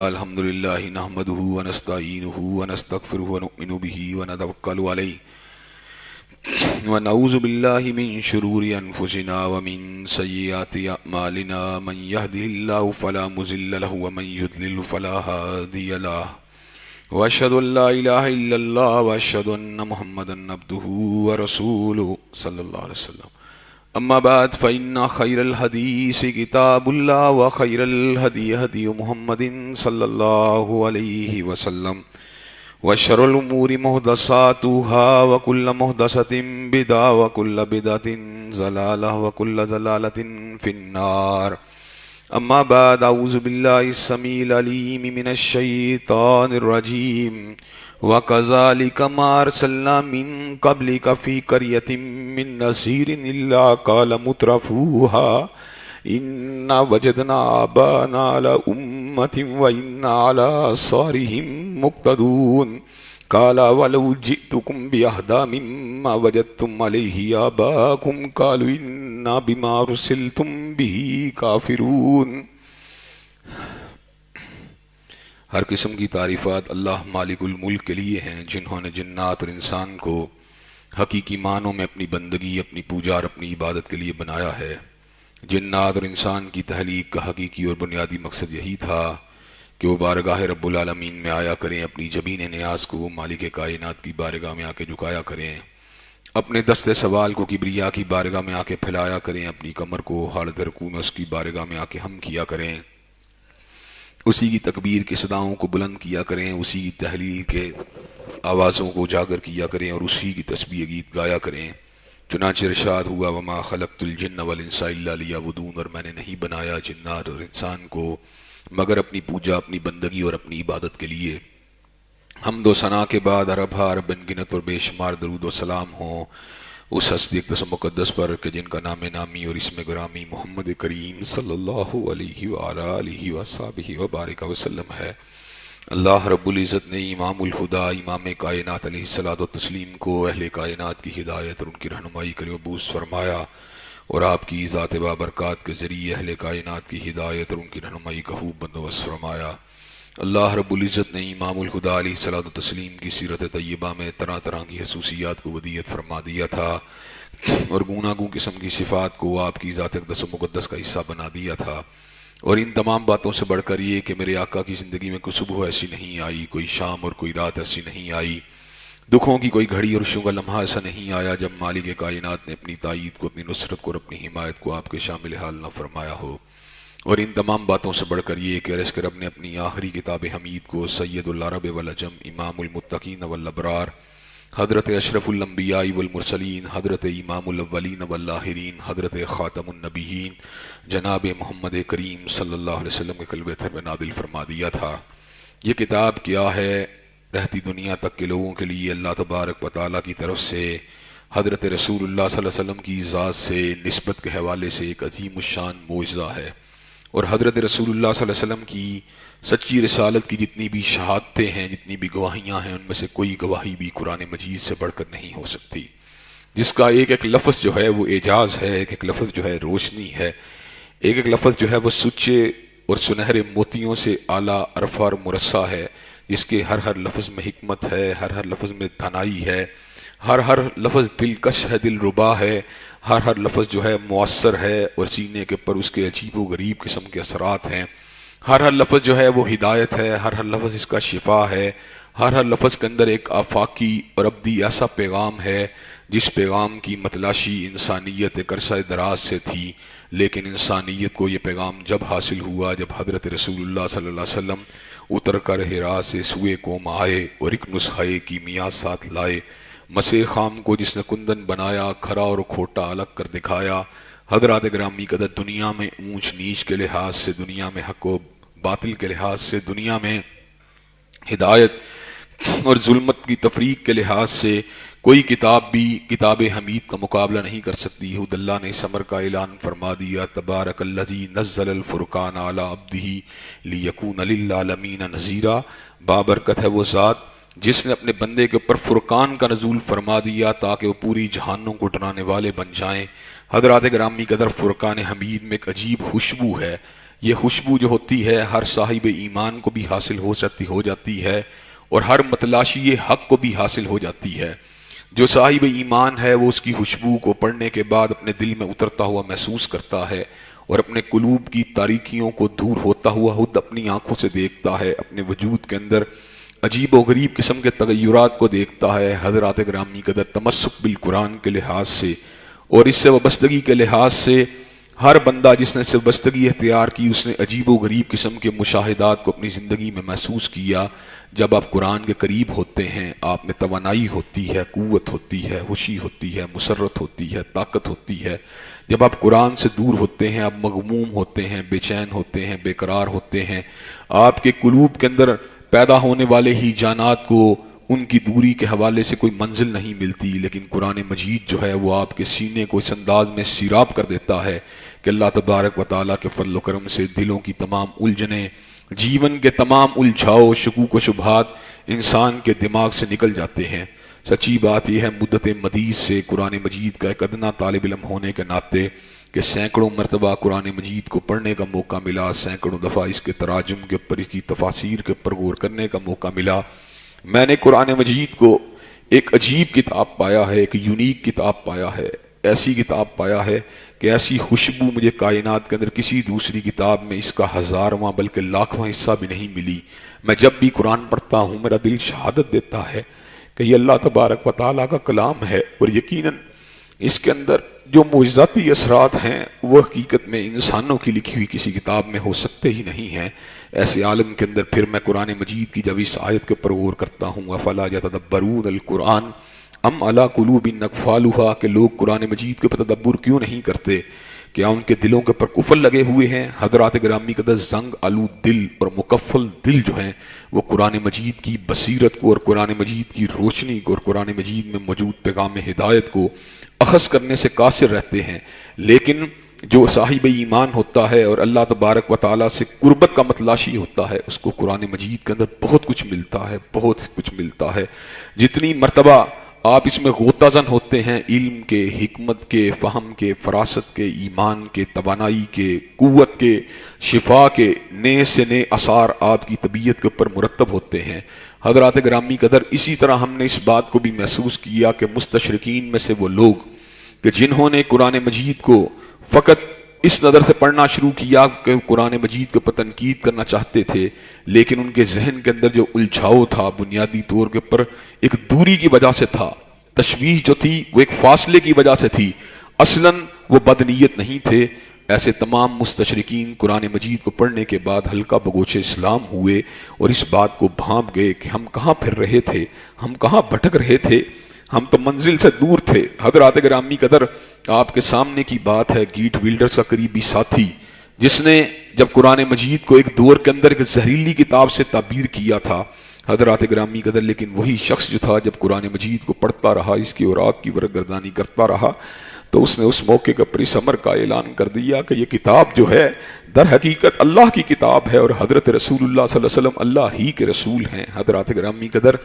الحمد لله نحمده ونستعينه ونستغفره ونؤمن به ونتوكل عليه ونعوذ بالله من شرور أنفسنا ومن سيئات أعمالنا من يهده الله فلا مضل له ومن يضلل فلا هادي له وأشهد أن لا إله إلا الله وأشهد أن محمدا عبده ورسوله صلى الله عليه وسلم. أما بعد فإن خير الحديث كتاب الله وخير الهدي هدي محمد صلى الله عليه وسلم وشر الأمور محدثاتها وكل محدثة بدعة وكل بدعة ضلالة وكل ضلالة في النار. أما بعد أعوذ بالله السميع العليم من الشيطان الرجيم وكذلك ما أرسلنا من قبلك في قرية من نذير إلا قال مترفوها إنا وجدنا آباءنا على أمة وإنا على آثارهم مقتدون قال ولو جئتكم بأهدى مما وجدتم عليه آباءكم قالوا إنا بما أرسلتم به كافرون. ہر قسم کی تعریفات اللہ مالک الملک کے لیے ہیں جنہوں نے جنات اور انسان کو حقیقی معنوں میں اپنی بندگی، اپنی پوجا اور اپنی عبادت کے لیے بنایا ہے. جنات اور انسان کی تخلیق کا حقیقی اور بنیادی مقصد یہی تھا کہ وہ بارگاہ رب العالمین میں آیا کریں، اپنی جبین نیاز کو مالک کائنات کی بارگاہ میں آ کے جھکایا کریں، اپنے دست سوال کو کبریا کی بارگاہ میں آ کے پھیلایا کریں، اپنی کمر کو حالت رکوع میں اس کی بارگاہ میں آ کے ہم کیا کریں، اسی کی تکبیر کی صداؤں کو بلند کیا کریں، اسی کی تحلیل کے آوازوں کو اجاگر کیا کریں اور اسی کی تسبیح گیت گایا کریں. چنانچہ ارشاد ہوا وما خلقت الجن والانس الا لیعبدون، اور میں نے نہیں بنایا جنات اور انسان کو مگر اپنی پوجا، اپنی بندگی اور اپنی عبادت کے لیے. حمد و ثنا کے بعد اربھا ارب گنت اور بے شمار درود و سلام ہوں اس ہستی اقدس و مقدس پر کہ جن کا نام نامی اور اسم گرامی محمد کریم صلی اللہ علیہ وآلہ وصحبہ وبارک وسلم ہے. اللہ رب العزت نے امام الہدیٰ امام کائنات علیہ الصلوۃ والتسلیم کو اہل کائنات کی ہدایت اور ان کی رہنمائی کے لیے مبعوث فرمایا اور آپ کی ذات بابرکات کے ذریعے اہل کائنات کی ہدایت اور ان کی رہنمائی کا خوب بندوبست فرمایا. اللہ رب العزت نے امام الہدیٰ علیہ الصلوۃ والتسلیم کی سیرت طیبہ میں طرح طرح کی خصوصیات کو ودیعت فرما دیا تھا اور گوناگوں قسم کی صفات کو آپ کی ذات اقدس و مقدس کا حصہ بنا دیا تھا. اور ان تمام باتوں سے بڑھ کر یہ کہ میرے آقا کی زندگی میں کوئی صبح ایسی نہیں آئی، کوئی شام اور کوئی رات ایسی نہیں آئی، دکھوں کی کوئی گھڑی اور خوشیوں کا لمحہ ایسا نہیں آیا جب مالک کائنات نے اپنی تائید کو، اپنی نصرت کو اور اپنی حمایت کو آپ کے شامل حال نہ فرمایا ہو. اور ان تمام باتوں سے بڑھ کر یہ کہ عرش کے رب نے اپنی آخری کتاب حمید کو سید العرب والعجم امام المتقین والابرار حضرت اشرف الانبیاء والمرسلین حضرت امام الاولین والآخرین حضرت خاتم النبیین جناب محمد کریم صلی اللہ علیہ وسلم کے قلب اطہر میں نازل فرما دیا تھا. یہ کتاب کیا ہے؟ رہتی دنیا تک کے لوگوں کے لیے اللہ تبارک و تعالیٰ کی طرف سے حضرت رسول اللہ صلی اللہ علیہ وسلم کی ذات سے نسبت کے حوالے سے ایک عظیم الشان معجزہ ہے. اور حضرت رسول اللہ صلی اللہ علیہ وسلم کی سچی رسالت کی جتنی بھی شہادتیں ہیں، جتنی بھی گواہیاں ہیں، ان میں سے کوئی گواہی بھی قرآن مجید سے بڑھ کر نہیں ہو سکتی، جس کا ایک ایک لفظ جو ہے وہ اعجاز ہے، ایک ایک لفظ جو ہے روشنی ہے، ایک ایک لفظ جو ہے وہ سچے اور سنہرے موتیوں سے اعلیٰ عرفہ اور مرصع ہے، جس کے ہر ہر لفظ میں حکمت ہے، ہر ہر لفظ میں دانائی ہے، ہر ہر لفظ دلکش ہے، دل ربا ہے، ہر ہر لفظ جو ہے مؤثر ہے اور سینے کے اوپر اس کے عجیب و غریب قسم کے اثرات ہیں. ہر ہر لفظ جو ہے وہ ہدایت ہے، ہر ہر لفظ اس کا شفا ہے، ہر ہر لفظ کے اندر ایک آفاقی اور ابدی ایسا پیغام ہے جس پیغام کی متلاشی انسانیت ایک عرصہ دراز سے تھی، لیکن انسانیت کو یہ پیغام جب حاصل ہوا جب حضرت رسول اللہ صلی اللہ علیہ وسلم اتر کر حرا سے سوئے قوم آئے اور ایک نسخے کی میاں ساتھ لائے. مسیح خام کو جس نے کندن بنایا، کھرا اور کھوٹا الگ کر دکھایا. حضرات گرامی قدر دنیا میں اونچ نیچ کے لحاظ سے، دنیا میں حق و باطل کے لحاظ سے، دنیا میں ہدایت اور ظلمت کی تفریق کے لحاظ سے کوئی کتاب بھی کتاب حمید کا مقابلہ نہیں کر سکتی. خود اللہ نے اس امر کا اعلان فرما دیا تبارک الذی نزل الفرقان علی عبدہ لیکون للعالمین نذیرا. بابرکت ہے وہ ذات جس نے اپنے بندے کے اوپر فرقان کا نزول فرما دیا تاکہ وہ پوری جہانوں کو ڈرانے والے بن جائیں. حضرات گرامی قدر فرقان حمید میں ایک عجیب خوشبو ہے، یہ خوشبو جو ہوتی ہے ہر صاحب ایمان کو بھی حاصل ہو جاتی ہے اور ہر متلاشی حق کو بھی حاصل ہو جاتی ہے۔ جو صاحب ایمان ہے وہ اس کی خوشبو کو پڑھنے کے بعد اپنے دل میں اترتا ہوا محسوس کرتا ہے اور اپنے قلوب کی تاریکیوں کو دور ہوتا ہوا خود اپنی آنکھوں سے دیکھتا ہے، اپنے وجود کے اندر عجیب و غریب قسم کے تغیرات کو دیکھتا ہے۔ حضرات گرامی قدر تمسک بالقرآن کے لحاظ سے اور اس سے وابستگی کے لحاظ سے ہر بندہ جس نے سے وابستگی اختیار کی اس نے عجیب و غریب قسم کے مشاہدات کو اپنی زندگی میں محسوس کیا۔ جب آپ قرآن کے قریب ہوتے ہیں آپ میں توانائی ہوتی ہے، قوت ہوتی ہے، خوشی ہوتی ہے، مسرت ہوتی ہے، طاقت ہوتی ہے۔ جب آپ قرآن سے دور ہوتے ہیں آپ مغموم ہوتے ہیں، بے چین ہوتے ہیں، بے قرار ہوتے ہیں، آپ کے قلوب کے اندر پیدا ہونے والے ہی جانات کو ان کی دوری کے حوالے سے کوئی منزل نہیں ملتی، لیکن قرآن مجید جو ہے وہ آپ کے سینے کو اس انداز میں سیراب کر دیتا ہے کہ اللہ تبارک و تعالیٰ کے فضل و کرم سے دلوں کی تمام الجھنیں، جیون کے تمام الجھاؤ، شکوک و شبہات انسان کے دماغ سے نکل جاتے ہیں۔ سچی بات یہ ہے مدت مدید سے قرآن مجید کا ایک ادنا طالب علم ہونے کے ناطے کہ سینکڑوں مرتبہ قرآن مجید کو پڑھنے کا موقع ملا، سینکڑوں دفعہ اس کے تراجم کے اوپر، اس کی تفاسیر کے اوپر غور کرنے کا موقع ملا، میں نے قرآن مجید کو ایک عجیب کتاب پایا ہے، ایک یونیک کتاب پایا ہے، ایسی کتاب پایا ہے کہ ایسی خوشبو مجھے کائنات کے اندر کسی دوسری کتاب میں اس کا ہزارواں بلکہ لاکھواں حصہ بھی نہیں ملی۔ میں جب بھی قرآن پڑھتا ہوں میرا دل شہادت دیتا ہے کہ یہ اللہ تبارک و تعالیٰ کا کلام ہے، اور یقیناً اس کے اندر جو معجزاتی اثرات ہیں وہ حقیقت میں انسانوں کی لکھی ہوئی کسی کتاب میں ہو سکتے ہی نہیں ہیں۔ ایسے عالم کے اندر پھر میں قرآن مجید کی جب اس آیت کے اوپر غور کرتا ہوں افلا یتدبرون القرآن ام علی قلوب اقفالها کہ لوگ قرآن مجید کے اوپر تدبر کیوں نہیں کرتے، کیا ان کے دلوں کے اوپر قفل لگے ہوئے ہیں؟ حضرات گرامی قدر زنگ آلود دل اور مکفل دل جو ہیں وہ قرآن مجید کی بصیرت کو اور قرآن مجید کی روشنی کو اور قرآن مجید میں موجود پیغام ہدایت کو اخذ کرنے سے قاصر رہتے ہیں، لیکن جو صاحب ایمان ہوتا ہے اور اللہ تبارک و تعالیٰ سے قربت کا متلاشی ہوتا ہے اس کو قرآن مجید کے اندر بہت کچھ ملتا ہے، بہت کچھ ملتا ہے۔ جتنی مرتبہ آپ اس میں غوطہ زن ہوتے ہیں علم کے، حکمت کے، فہم کے، فراست کے، ایمان کے، توانائی کے، قوت کے، شفا کے نئے سے نئے اثار آپ کی طبیعت کے اوپر مرتب ہوتے ہیں۔ حضرات گرامی قدر اسی طرح ہم نے اس بات کو بھی محسوس کیا کہ مستشرقین میں سے وہ لوگ کہ جنہوں نے قرآن مجید کو فقط اس نظر سے پڑھنا شروع کیا کہ قرآن مجید کے اوپر تنقید کرنا چاہتے تھے، لیکن ان کے ذہن کے اندر جو الجھاؤ تھا بنیادی طور کے اوپر ایک دوری کی وجہ سے تھا، تشویش جو تھی وہ ایک فاصلے کی وجہ سے تھی، اصلاً وہ بدنیت نہیں تھے۔ ایسے تمام مستشرقین قرآن مجید کو پڑھنے کے بعد ہلکا بگوش اسلام ہوئے اور اس بات کو بھانپ گئے کہ ہم کہاں پھر رہے تھے، ہم کہاں بھٹک رہے تھے، ہم تو منزل سے دور تھے۔ حضرات گرامی قدر آپ کے سامنے کی بات ہے گیٹ ویلڈرز کا قریبی ساتھی جس نے جب قرآن مجید کو ایک دور کے اندر ایک زہریلی کتاب سے تعبیر کیا تھا، حضرات گرامی قدر لیکن وہی شخص جو تھا جب قرآن مجید کو پڑھتا رہا، اس کی اوراق کی ورگردانی کرتا رہا، تو اس نے اس موقع کا پر اس امر کا اعلان کر دیا کہ یہ کتاب جو ہے در حقیقت اللہ کی کتاب ہے اور حضرت رسول اللہ صلی اللہ علیہ وسلم اللہ ہی کے رسول ہیں۔ حضرات گرامی قدر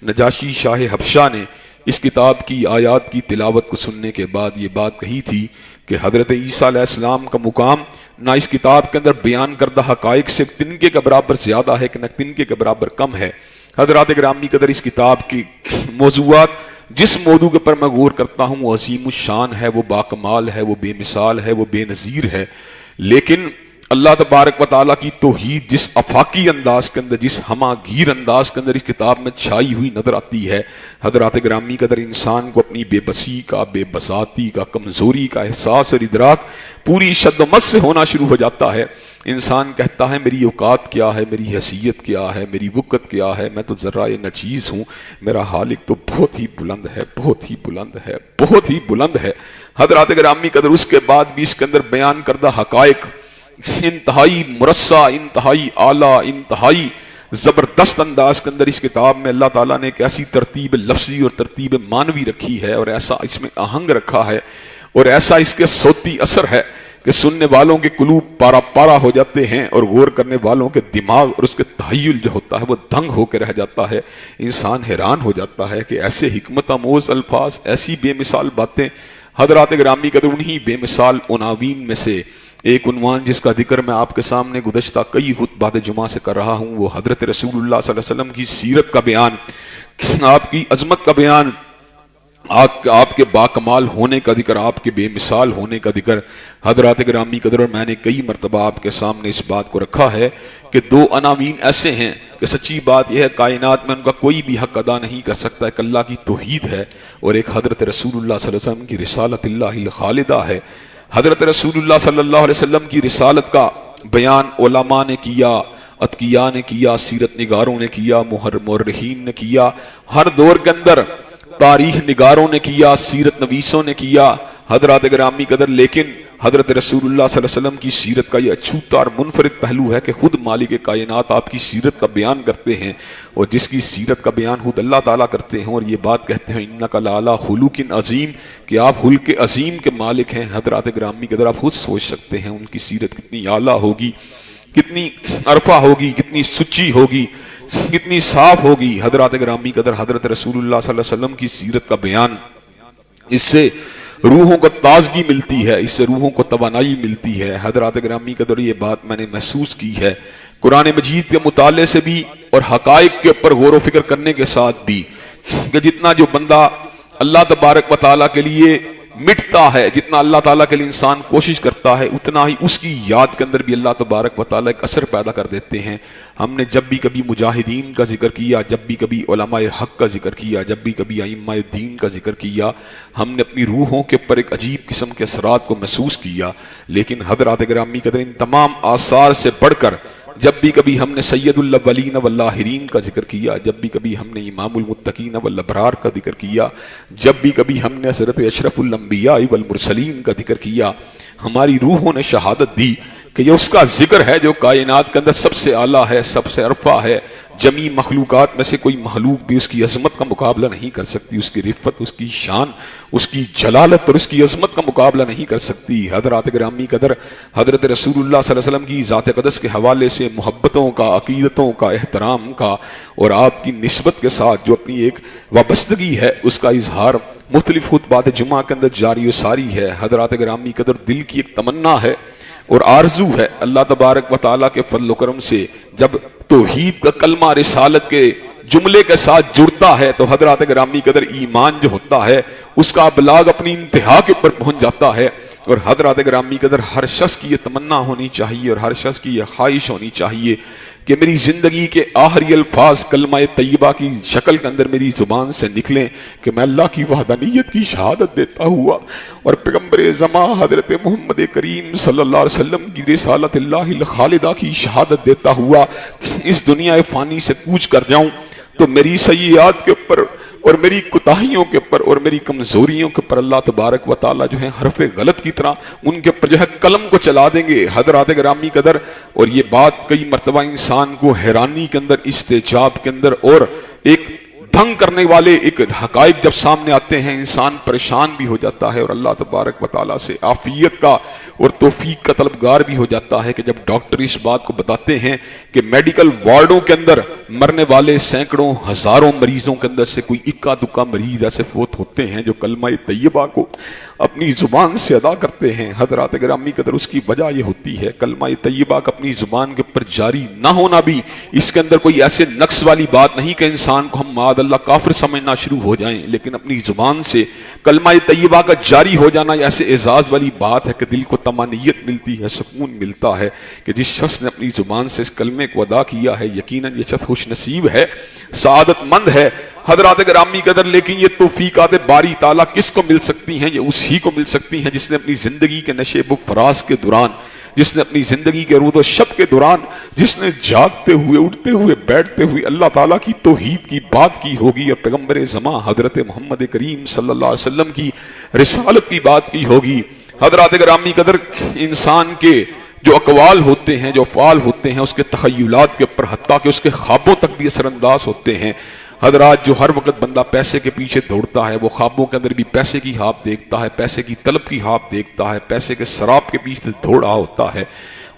نجاشی شاہ حبشہ نے اس کتاب کی آیات کی تلاوت کو سننے کے بعد یہ بات کہی تھی کہ حضرت عیسیٰ علیہ السلام کا مقام نہ اس کتاب کے اندر بیان کردہ حقائق سے تنکے کے برابر زیادہ ہے کہ نہ تنکے کے برابر کم ہے۔ حضرات گرامی قدر اس کتاب کی موضوعات جس موضوع کے پر میں غور کرتا ہوں وہ عظیم الشان ہے، وہ باکمال ہے، وہ بے مثال ہے، وہ بے نظیر ہے، لیکن اللہ تبارک و تعالیٰ کی توحید جس افاقی انداز کے اندر، جس ہمہ گیر انداز کے اندر اس کتاب میں چھائی ہوئی نظر آتی ہے، حضرات گرامی قدر انسان کو اپنی بے بسی کا، بے بساطی کا، کمزوری کا احساس اور ادراک پوری شد و مت سے ہونا شروع ہو جاتا ہے۔ انسان کہتا ہے میری اوقات کیا ہے، میری حیثیت کیا ہے، میری وقت کیا ہے، میں تو ذرہ نچیز ہوں، میرا خالق تو بہت ہی بلند ہے، بہت ہی بلند ہے، بہت ہی بلند ہے۔ حضرات گرامی قدر اس کے بعد بھی اس کے اندر بیان کردہ حقائق انتہائی مرصع، انتہائی اعلیٰ، انتہائی زبردست انداز کے اندر اس کتاب میں اللہ تعالیٰ نے ایک ایسی ترتیب لفظی اور ترتیب معنوی رکھی ہے اور ایسا اس میں آہنگ رکھا ہے اور ایسا اس کے صوتی اثر ہے کہ سننے والوں کے قلوب پارا پارا ہو جاتے ہیں اور غور کرنے والوں کے دماغ اور اس کے تحیل جو ہوتا ہے وہ دنگ ہو کے رہ جاتا ہے۔ انسان حیران ہو جاتا ہے کہ ایسے حکمت آموز الفاظ، ایسی بے مثال باتیں۔ حضرات گرامی قدر انہی بے مثال عناوین میں سے ایک عنوان جس کا ذکر میں آپ کے سامنے گزشتہ کئی خطبات جمعہ سے کر رہا ہوں، وہ حضرت رسول اللہ صلی اللہ علیہ وسلم کی سیرت کا بیان، آپ کی عظمت کا بیان، آپ کے باکمال ہونے کا ذکر، آپ کے بے مثال ہونے کا ذکر۔ حضرات گرامی قدر، اور میں نے کئی مرتبہ آپ کے سامنے اس بات کو رکھا ہے کہ دو عناوین ایسے ہیں کہ سچی بات یہ ہے کائنات میں ان کا کوئی بھی حق ادا نہیں کر سکتا۔ ایک اللہ کی توحید ہے اور ایک حضرت رسول اللہ صلی اللہ علیہ وسلم کی رسالت اللہ الخالدہ ہے۔ حضرت رسول اللہ صلی اللہ علیہ وسلم کی رسالت کا بیان علماء نے کیا، اتقیاء نے کیا، سیرت نگاروں نے کیا، مورخین نے کیا، ہر دور کے اندر تاریخ نگاروں نے کیا، سیرت نویسوں نے کیا، حضرات گرامی قدر۔ لیکن حضرت رسول اللہ صلی اللہ علیہ وسلم کی سیرت کا یہ اچھوتا اور منفرد پہلو ہے کہ خود مالک کائنات آپ کی سیرت کا بیان کرتے ہیں، اور جس کی سیرت کا بیان خود اللہ تعالیٰ کرتے ہیں، اور یہ بات کہتے ہیں اِنَّکَ لَعَلَىٰ خُلُقٍ عظیم، کہ آپ خلق عظیم کے مالک ہیں۔ حضرات گرامی قدر، آپ خود سوچ سکتے ہیں ان کی سیرت کتنی اعلیٰ ہوگی، کتنی عرفہ ہوگی، کتنی سچی ہوگی، کتنی صاف ہوگی۔ حضرات گرامی قدر، حضرت رسول اللہ صلی اللہ علیہ وسلم کی سیرت کا بیان، اس سے روحوں کو تازگی ملتی ہے، اس سے روحوں کو توانائی ملتی ہے۔ حضرات گرامی قدر، یہ بات میں نے محسوس کی ہے قرآن مجید کے مطالعے سے بھی اور حقائق کے اوپر غور و فکر کرنے کے ساتھ بھی، کہ جتنا جو بندہ اللہ تبارک و تعالیٰ کے لیے مٹتا ہے، جتنا اللہ تعالیٰ کے لیے انسان کوشش کرتا ہے، اتنا ہی اس کی یاد کے اندر بھی اللہ تبارک و تعالیٰ ایک اثر پیدا کر دیتے ہیں۔ ہم نے جب بھی کبھی مجاہدین کا ذکر کیا، جب بھی کبھی علماء حق کا ذکر کیا، جب بھی کبھی ائمہ دین کا ذکر کیا، ہم نے اپنی روحوں کے اوپر ایک عجیب قسم کے اثرات کو محسوس کیا۔ لیکن حضرات گرامی قدر، ان تمام آثار سے بڑھ کر جب بھی کبھی ہم نے سید الاولین والآخرین کا ذکر کیا، جب بھی کبھی ہم نے امام المتقین والابرار کا ذکر کیا، جب بھی کبھی ہم نے حضرت اشرف الانبیاء والمرسلین کا ذکر کیا، ہماری روحوں نے شہادت دی کہ یہ اس کا ذکر ہے جو کائنات کے اندر سب سے اعلیٰ ہے، سب سے عرفہ ہے۔ جمی مخلوقات میں سے کوئی مخلوق بھی اس کی عظمت کا مقابلہ نہیں کر سکتی، اس کی رفت، اس کی شان، اس کی جلالت اور اس کی عظمت کا مقابلہ نہیں کر سکتی۔ حضرات گرامی قدر، حضرت رسول اللہ صلی اللہ علیہ وسلم کی ذات قدس کے حوالے سے محبتوں کا، عقیدتوں کا، احترام کا اور آپ کی نسبت کے ساتھ جو اپنی ایک وابستگی ہے، اس کا اظہار مختلف خطبات جمعہ کے اندر جاری و ساری ہے۔ حضرات گرامی قدر، دل کی ایک تمنا ہے اور آرزو ہے، اللہ تبارک و تعالیٰ کے فضل و کرم سے جب توحید کا کلمہ رسالت کے جملے کے ساتھ جڑتا ہے تو حضرات گرامی قدر ایمان جو ہوتا ہے اس کا ابلاغ اپنی انتہا کے اوپر پہنچ جاتا ہے۔ اور حضرات گرامی قدر، ہر شخص کی یہ تمنا ہونی چاہیے اور ہر شخص کی یہ خواہش ہونی چاہیے کہ میری زندگی کے آخری الفاظ کلمہ طیبہ کی شکل کے اندر میری زبان سے نکلیں کہ میں اللہ کی وحدانیت کی شہادت دیتا ہوا اور پیغمبر زمان حضرت محمد کریم صلی اللہ علیہ وسلم کی رسالت اللہ الخالدہ کی شہادت دیتا ہوا اس دنیا فانی سے کوچ کر جاؤں، تو میری سیئات کے اوپر اور میری کوتاہیوں کے اوپر اور میری کمزوریوں کے اوپر اللہ تبارک و تعالیٰ جو ہے حرف غلط کی طرح ان کے اوپر جو ہے قلم کو چلا دیں گے۔ حضرات گرامی قدر، اور یہ بات کئی مرتبہ انسان کو حیرانی کے اندر، استعجاب کے اندر اور ایک دھنگ کرنے والے ایک حقائق جب سامنے آتے ہیں، انسان پریشان بھی ہو جاتا ہے اور اللہ تبارک و تعالیٰ سے عافیت کا اور توفیق کا طلبگار بھی ہو جاتا ہے کہ جب ڈاکٹر اس بات کو بتاتے ہیں کہ میڈیکل وارڈوں کے اندر مرنے والے سینکڑوں ہزاروں مریضوں کے اندر سے کوئی اکا دکا مریض ایسے فوت ہوتے ہیں جو کلمہ طیبہ کو اپنی زبان سے ادا کرتے ہیں۔ حضرات گرامی قدر، اس کی وجہ یہ ہوتی ہے کلمہ طیبہ کا اپنی زبان کے اوپر جاری نہ ہونا بھی اس کے اندر کوئی ایسے نقص والی بات نہیں کہ انسان کو ہم معاذ اللہ کافر سمجھنا شروع ہو جائیں، لیکن اپنی زبان سے کلمہ طیبہ کا جاری ہو جانا ایسے اعزاز والی بات ہے کہ دل کو طمانینت ملتی ہے، سکون ملتا ہے کہ جس شخص نے اپنی زبان سے اس کلمے کو ادا کیا ہے یقیناً یہ شخص خوش نصیب ہے، سعادت مند ہے۔ حضرات گرامی قدر، لیکن یہ توفیقات باری تعالیٰ کس کو مل سکتی ہیں؟ یہ اسی کو مل سکتی ہیں جس نے اپنی زندگی کے نشیب و فراز کے دوران، جس نے اپنی زندگی کے روز و شب کے دوران، جس نے جاگتے ہوئے، اٹھتے ہوئے، بیٹھتے ہوئے اللہ تعالیٰ کی توحید کی بات کی ہوگی اور پیغمبر زمان حضرت محمد کریم صلی اللہ علیہ وسلم کی رسالت کی بات کی ہوگی۔ حضرات گرامی قدر، انسان کے جو اقوال ہوتے ہیں، جو افعال ہوتے ہیں، اس کے تخیلات کے اوپر حتیٰ کہ اس کے خوابوں تک بھی اثر انداز ہوتے ہیں۔ حضرات، جو ہر وقت بندہ پیسے کے پیچھے دوڑتا ہے وہ خوابوں کے اندر بھی پیسے کی خواب دیکھتا ہے، پیسے کی طلب کی خواب دیکھتا ہے، پیسے کے سراب کے پیچھے دوڑ رہا ہوتا ہے۔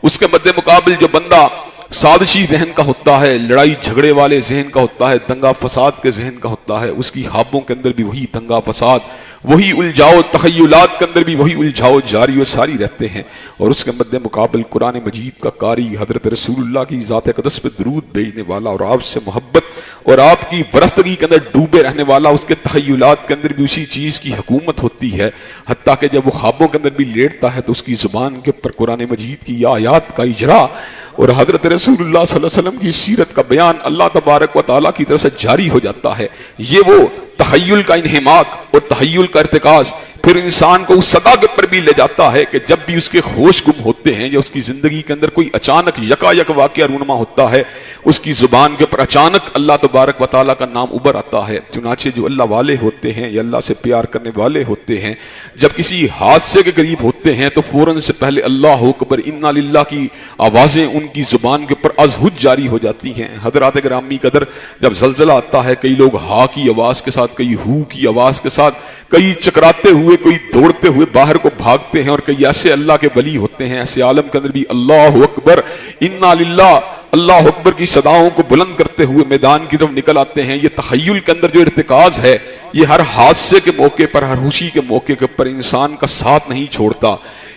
اس کے مد مقابل جو بندہ سازشی ذہن کا ہوتا ہے، لڑائی جھگڑے والے ذہن کا ہوتا ہے، دنگا فساد کے ذہن کا ہوتا ہے، اس کی خوابوں کے اندر بھی وہی دنگا فساد وہی الجھاؤ تخیلات کے اندر بھی وہی الجھاؤ جاری و ساری رہتے ہیں، اور اس کے مد مقابل قرآن مجید کا قاری حضرت رسول اللہ کی ذات اقدس پہ درود بھیجنے والا اور آپ سے محبت اور آپ کی ورفتگی کے اندر ڈوبے رہنے والا، اس کے تخیلات کے اندر بھی اسی چیز کی حکومت ہوتی ہے، حتیٰ کہ جب وہ خوابوں کے اندر بھی لیٹتا ہے تو اس کی زبان کے اوپر قرآن مجید کی آیات کا اجرا اور حضرت رسول اللہ صلی اللہ علیہ وسلم کی سیرت کا بیان اللہ تبارک و تعالیٰ کی طرف سے جاری ہو جاتا ہے۔ یہ وہ تخیل کا انہماک اور تخیل کا ارتکاز پھر انسان کو اس سطح کے پر بھی لے جاتا ہے کہ جب بھی اس کے ہوش گم ہوتے ہیں یا اس کی زندگی کے اندر کوئی اچانک یکا یک واقعہ رونما ہوتا ہے، اس کی زبان کے پر اچانک اللہ تبارک و تعالیٰ کا نام ابھر آتا ہے۔ چنانچہ جو اللہ والے ہوتے ہیں یا اللہ سے پیار کرنے والے ہوتے ہیں، جب کسی حادثے کے قریب ہوتے ہیں تو فوراً سے پہلے اللہ اکبر انا للہ کی آوازیں ان کی زبان کے پر از حج جاری ہو جاتی ہیں۔ حضرات گرامی قدر، جب زلزلہ آتا ہے کئی لوگ ہا کی آواز کے ساتھ، کئی ہو کی آواز کے ساتھ، کئی چکراتے ہوئے، کوئی دوڑتے ہوئے باہر کو بھاگتے ہیں، اور کئی ایسے اللہ کے ولی ہوتے ہیں ایسے عالم کے اندر بھی اللہ اکبر انا للہ اللہ اکبر کی صداؤں کو بلند کرتے ہوئے میدان کی طرف نکل آتے ہیں۔ یہ تخیل کے اندر جو ارتکاز ہے یہ ہر حادثے کے موقع پر، ہر خوشی کے موقع کے پر انسان کا ساتھ نہیں چھوڑتا۔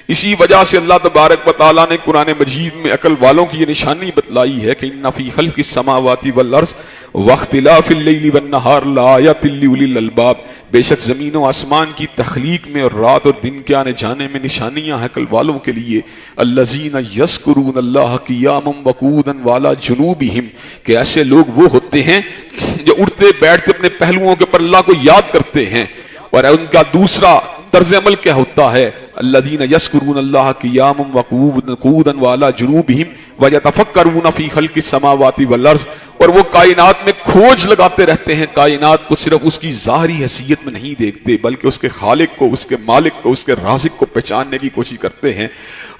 اسی وجہ سے اللہ تبارک و تعالیٰ نے قرآن مجید میں عقل والوں کی یہ نشانی بتلائی ہے کہ ان فی خلق السماوات والارض واختلاف اللیل والنہار لآیات لأولی الالباب، بے شک زمین و آسمان کی تخلیق میں اور رات اور دن کے آنے جانے میں نشانیاں ہیں عقل والوں کے لیے۔ الذین یذکرون اللہ قیاما وقعودا وعلی جنوبہم، کہ ایسے لوگ وہ ہوتے ہیں جو اٹھتے بیٹھتے اپنے پہلوؤں کے پر اللہ کو یاد کرتے ہیں، اور ان کا دوسرا طرز عمل کیا ہوتا ہے؟ الذین یذکرون اللہ قیاما وقعودا وعلی جنوبہم ویتفکرون فی خلق السماوات والارض، اور وہ کائنات میں کھوج لگاتے رہتے ہیں، کائنات کو صرف اس کی ظاہری حیثیت میں نہیں دیکھتے بلکہ اس کے خالق کو، اس کے مالک کو، اس کے رازق کو پہچاننے کی کوشش کرتے ہیں۔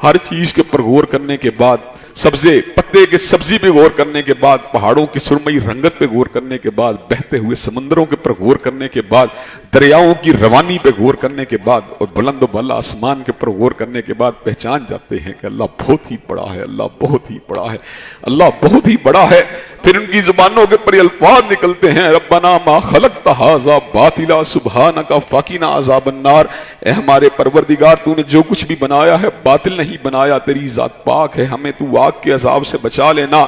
ہر چیز کے پر غور کرنے کے بعد، سبزے پتے کے سبزی پہ غور کرنے کے بعد، پہاڑوں کی سرمئی رنگت پہ غور کرنے کے بعد، بہتے ہوئے سمندروں کے پر غور کرنے کے بعد، دریاؤں کی روانی پہ غور کرنے کے بعد، اور بلند و بالا آسمان کے پر غور کرنے کے بعد پہچان جاتے ہیں کہ اللہ بہت ہی بڑا ہے، اللہ بہت ہی بڑا ہے، اللہ بہت ہی بڑا ہے۔ پھر ان کی زبانوں کے پر الفاظ نکلتے ہیں، ربنا ما خلقت ھذا باطلا سبحانک فقنا عذاب النار، اے ہمارے پروردگار تو نے جو کچھ بھی بنایا ہے باطل نہیں بنایا، تیری ذات پاک ہے، ہمیں تو آگ کے عذاب سے بچا لینا۔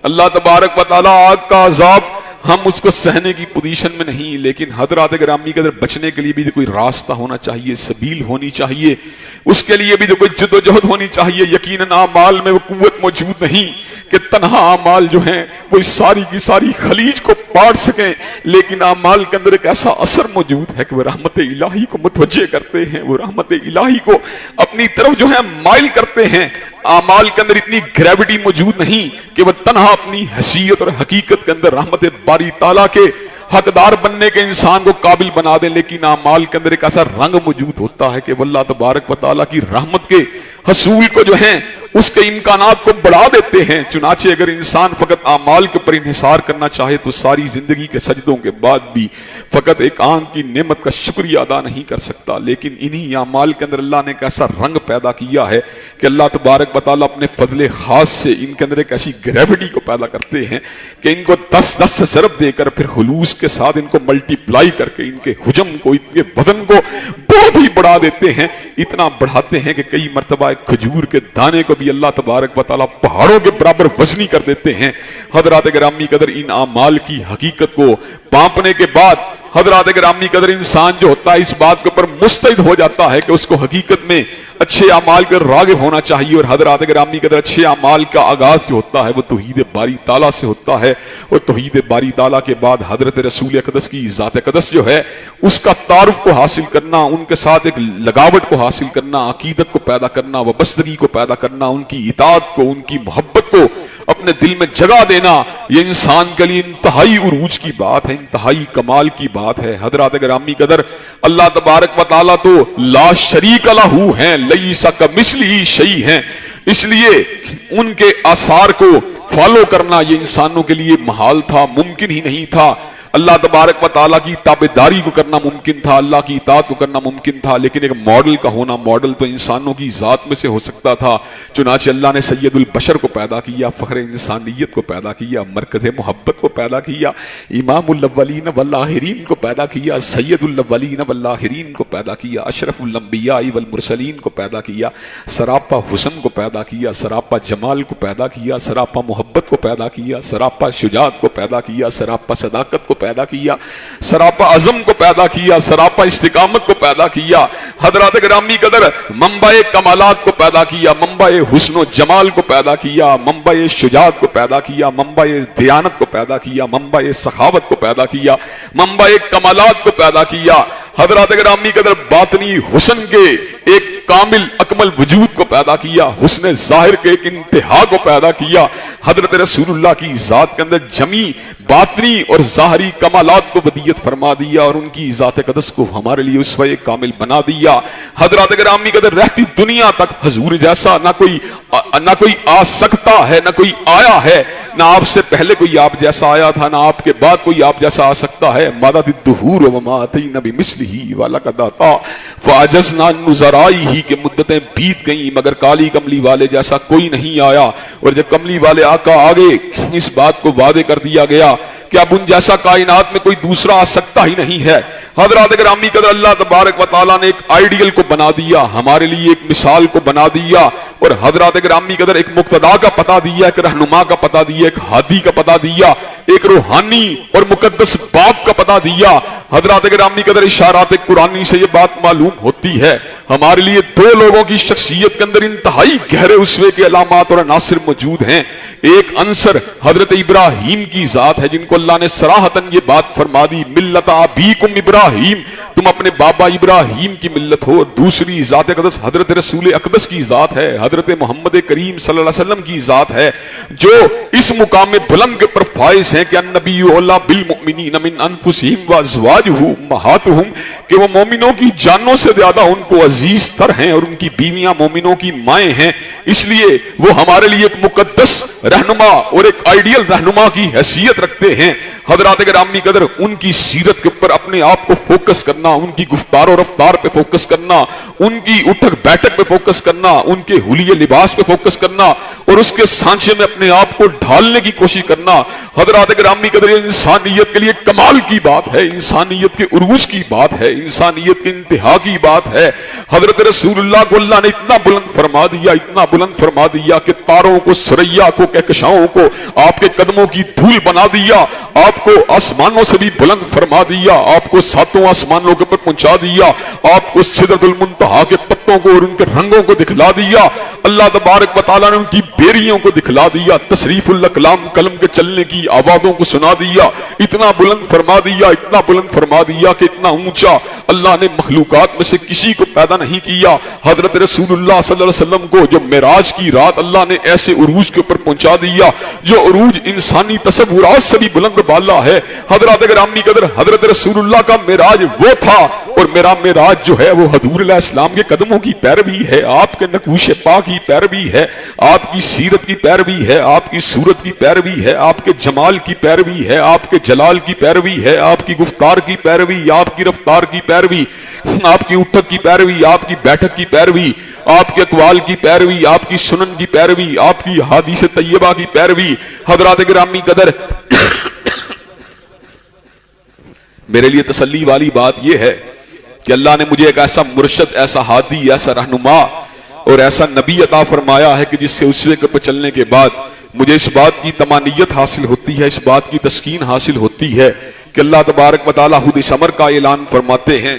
اللہ تبارک و تعالی آگ کا عذاب ہم اس کو سہنے کی پوزیشن میں نہیں، لیکن حضرات گرامی کے اندر بچنے کے لیے بھی کوئی راستہ ہونا چاہیے، سبیل ہونی چاہیے، اس کے لیے بھی جو کوئی جد و جہد ہونی چاہیے۔ یقیناً اعمال میں وہ قوت موجود نہیں کہ تنہا اعمال جو ہیں وہ اس ساری کی ساری خلیج کو پاٹ سکیں، لیکن اعمال کے اندر ایک ایسا اثر موجود ہے کہ وہ رحمت الہی کو متوجہ کرتے ہیں، وہ رحمت الہی کو اپنی طرف جو ہے مائل کرتے ہیں۔ اعمال کے اندر اتنی گریوٹی موجود نہیں کہ وہ تنہا اپنی حیثیت اور حقیقت کے اندر رحمت باری تعالیٰ کے حقدار بننے کے انسان کو قابل بنا دیں، لیکن اعمال کے اندر ایک ایسا رنگ موجود ہوتا ہے کہ وہ اللہ تبارک و تعالیٰ کی رحمت کے حصول کو جو ہیں اس کے امکانات کو بڑھا دیتے ہیں۔ چنانچہ اگر انسان فقط اعمال کے پر انحصار کرنا چاہے تو ساری زندگی کے سجدوں کے بعد بھی فقط ایک آنکھ کی نعمت کا شکریہ ادا نہیں کر سکتا، لیکن انہی اعمال کے اندر اللہ نے ایک ایسا رنگ پیدا کیا ہے کہ اللہ تبارک و تعالیٰ اپنے فضل خاص سے ان کے اندر ایک ایسی گریوٹی کو پیدا کرتے ہیں کہ ان کو 10 سے ضرب دے کر پھر خلوص کے ساتھ ان کو ملٹی پلائی کر کے ان کے حجم کو، ان کے وزن کو بہت ہی بڑھا دیتے ہیں۔ اتنا بڑھاتے ہیں کہ کئی مرتبہ ایک کھجور کے دانے کو بھی اللہ تبارک و تعالیٰ پہاڑوں کے برابر وزنی کر دیتے ہیں۔ حضرات گرامی قدر ان اعمال کی حقیقت کو پانپنے کے بعد حضرات گرامی قدر انسان جو ہوتا ہے اس بات کے اوپر مستعد ہو جاتا ہے کہ اس کو حقیقت میں اچھے اعمال کا راغب ہونا چاہیے، اور حضرات گرامی قدر اچھے اعمال کا آغاز جو ہوتا ہے وہ توحید باری تعالیٰ سے ہوتا ہے، اور توحید باری تعالیٰ کے بعد حضرت رسول اقدس کی ذات اقدس جو ہے اس کا تعارف کو حاصل کرنا، ان کے ساتھ ایک لگاوٹ کو حاصل کرنا، عقیدت کو پیدا کرنا، وابستگی کو پیدا کرنا، ان کی اطاعت کو، ان کی محبت کو اپنے دل میں جگہ دینا، یہ انسان کے لیے انتہائی عروج کی بات ہے، انتہائی کمال کی بات ہے۔ حضرات گرامی قدر اللہ تبارک و تعالیٰ تو لا شریک لہ ہیں، لیس کمثلہ شیء ہیں، اس لیے ان کے آثار کو فالو کرنا یہ انسانوں کے لیے محال تھا، ممکن ہی نہیں تھا۔ اللہ تبارک و تعالیٰ کی تابعداری کو کرنا ممکن تھا، اللہ کی اطاعت کو کرنا ممکن تھا، لیکن ایک ماڈل کا ہونا، ماڈل تو انسانوں کی ذات میں سے ہو سکتا تھا۔ چنانچہ اللہ نے سید البشر کو پیدا کیا، فخر انسانیت کو پیدا کیا، مرکز محبت کو پیدا کیا، امام الاولین والآخرین کو پیدا کیا، سید الاولین والآخرین کو پیدا کیا، اشرف الانبیاء والمرسلین کو پیدا کیا، سراپا حسن کو پیدا کیا، سراپا جمال کو پیدا کیا، سراپا محبت کو پیدا کیا، سراپا شجاعت کو پیدا کیا، سراپا صداقت کو پیدا کیا، سراپا عزم کو پیدا کیا، سراپا استقامت کو پیدا کیا، حضرات گرامی قدر منبع کمالات کو پیدا کیا، منبع حسن و جمال کو پیدا کیا، منبع شجاعت کو پیدا کیا، منبع دیانت کو پیدا کیا، منبع سخاوت کو پیدا کیا، منبع کمالات کو پیدا کیا، حضرات گرامی قدر باطنی حسن کے ایک کامل اکمل وجود کو پیدا کیا، حسن ظاہر کے ایک انتہا کو پیدا کیا، حضرت رسول اللہ کی ذات کے اندر جمی باطنی اور ظاہری کمالات کو ودیت فرما دیا اور ان کی ذات قدس کو ہمارے لیے اسوہ کامل بنا دیا۔ حضرات گرامی قدر رہتی دنیا تک حضور جیسا نہ کوئی آ سکتا ہے، نہ کوئی آیا ہے، نہ آپ سے پہلے کوئی آپ جیسا آیا تھا، نہ آپ کے بعد کوئی آپ جیسا آ سکتا ہے۔ مدد الدہور وما اتینا بمثلہ ولقد اتی فعجزنا عن نظرائہ، کہ مدتیں بیت گئیں مگر کالی کملی والے جیسا کوئی نہیں آیا۔ اور جب کملی والے آقا آگے اس بات کو وعدے کر دیا گیا کہ اب ان جیسا کائنات میں کوئی دوسرا آ سکتا ہی نہیں ہے۔ حضرات گرامی قدر اللہ تبارک و تعالیٰ نے ایک آئیڈیل کو بنا دیا، ہمارے لیے ایک مثال کو بنا دیا، اور حضرات گرامی قدر ایک مقتدا کا پتہ دیا، ایک رہنما کا پتہ دیا، ایک ہادی کا پتہ دیا، ایک روحانی اور مقدس باپ کا پتہ دیا۔ حضرات گرامی قدر اشارات قرآنی سے یہ بات معلوم ہوتی ہے، ہمارے لیے دو لوگوں کی شخصیت کے اندر انتہائی گہرے اسوے کے علامات اور عناصر موجود ہیں۔ ایک عنصر حضرت ابراہیم کی ذات ہے، جن کو اللہ نے صراحتاً یہ بات فرما دی، ملت ابیکم ابراہیم، تم اپنے بابا ابراہیم کی ملت ہو۔ دوسری ذات قدس حضرت رسول اقدس کی ذات ہے، حضرت محمد کریم صلی اللہ علیہ وسلم کی ذات ہے، جو اس مقام بلند کے پر فائز ہیں کہ النبی اولیٰ بالمؤمنین من انفسہم وازواجہ امہاتہم، کہ وہ مومنوں کی جانوں سے زیادہ ان کو عزیز تر ہیں اور ان کی بیویاں مومنوں کی مائیں ہیں۔ اس لیے وہ ہمارے لیے ایک مقدس رہنما اور ایک آئیڈیل رہنما کی حیثیت رکھتے ہیں۔ حضرات گرامی قدر ان کی سیرت کے اوپر اپنے آپ کو فوکس کرنا، ان کی گفتار و رفتار پہ فوکس کرنا، ان کی اٹھک بیٹھک پہ فوکس کرنا، ان کے حلیے لباس پہ فوکس کرنا اور اس کے سانچے میں اپنے آپ کو ڈھالنے کی کوشش کرنا، حضرات گرامی قدر انسانیت کے لیے کمال کی بات ہے، انسانیت کے عروج کی بات ہے، انسانیت کے انتہا کی بات ہے۔ حضرت رسول اللہ کو اللہ نے اتنا بلند فرما دیا، اتنا بلند فرما دیا کہ تاروں کو، ثریا کو، کہکشاؤں کو آپ کے قدموں کی دھول بنا دیا، آپ کو آسمانوں سے بھی بلند فرما دیا، آپ کو ساتوں آسمانوں کے اوپر پہنچا دیا، آپ کو سدرۃ المنتہا کے پتوں کو اور ان کے رنگوں کو دکھلا دیا، اللہ تبارک و تعالیٰ نے ان کی بیریوں کو دکھلا دیا، تصریف الاقلام قلم کے چلنے کی آوازوں کو سنا دیا، اتنا بلند فرما دیا، اتنا بلند فرما دیا کہ اتنا اونچا اللہ نے مخلوقات میں سے کسی کو پیدا نہیں کیا۔ حضرت رسول اللہ صلی اللہ علیہ وسلم کو جو معراج کی رات اللہ نے ایسے عروج کے اوپر پہنچا دیا جو عروج انسانی تصورات سے بھی بلند بالا ہے۔ حضرات گرامی قدر حضرت رسول اللہ کا معراج وہ تھا، اور میرا معراج جو ہے وہ حضور علیہ السلام کے قدموں کی پیروی ہے، آپ کے نقوش پا کی پیروی ہے، آپ کی سیرت کی پیروی ہے، آپ کی صورت کی پیروی ہے، آپ کے جمال کی پیروی ہے، آپ کے جلال کی پیروی ہے، آپ کی گفتار کی پیروی، آپ کی رفتار کی پیروی، آپ کی اٹھک کی پیروی، آپ کی بیٹھک کی پیروی، آپ کے اقوال کی پیروی، آپ کی سنن کی پیروی، آپ کی حدیث طیبہ کی پیروی۔ حضرات گرامی قدر میرے لیے تسلی والی بات یہ ہے کہ اللہ نے مجھے ایک ایسا مرشد، ایسا ہادی، ایسا رہنما اور ایسا نبی عطا فرمایا ہے کہ جس سے اسوے کے پر چلنے کے بعد مجھے اس بات کی طمانینت حاصل ہوتی ہے، اس بات کی تسکین حاصل ہوتی ہے کہ اللہ تبارک و تعالیٰ خود اس امر کا اعلان فرماتے ہیں،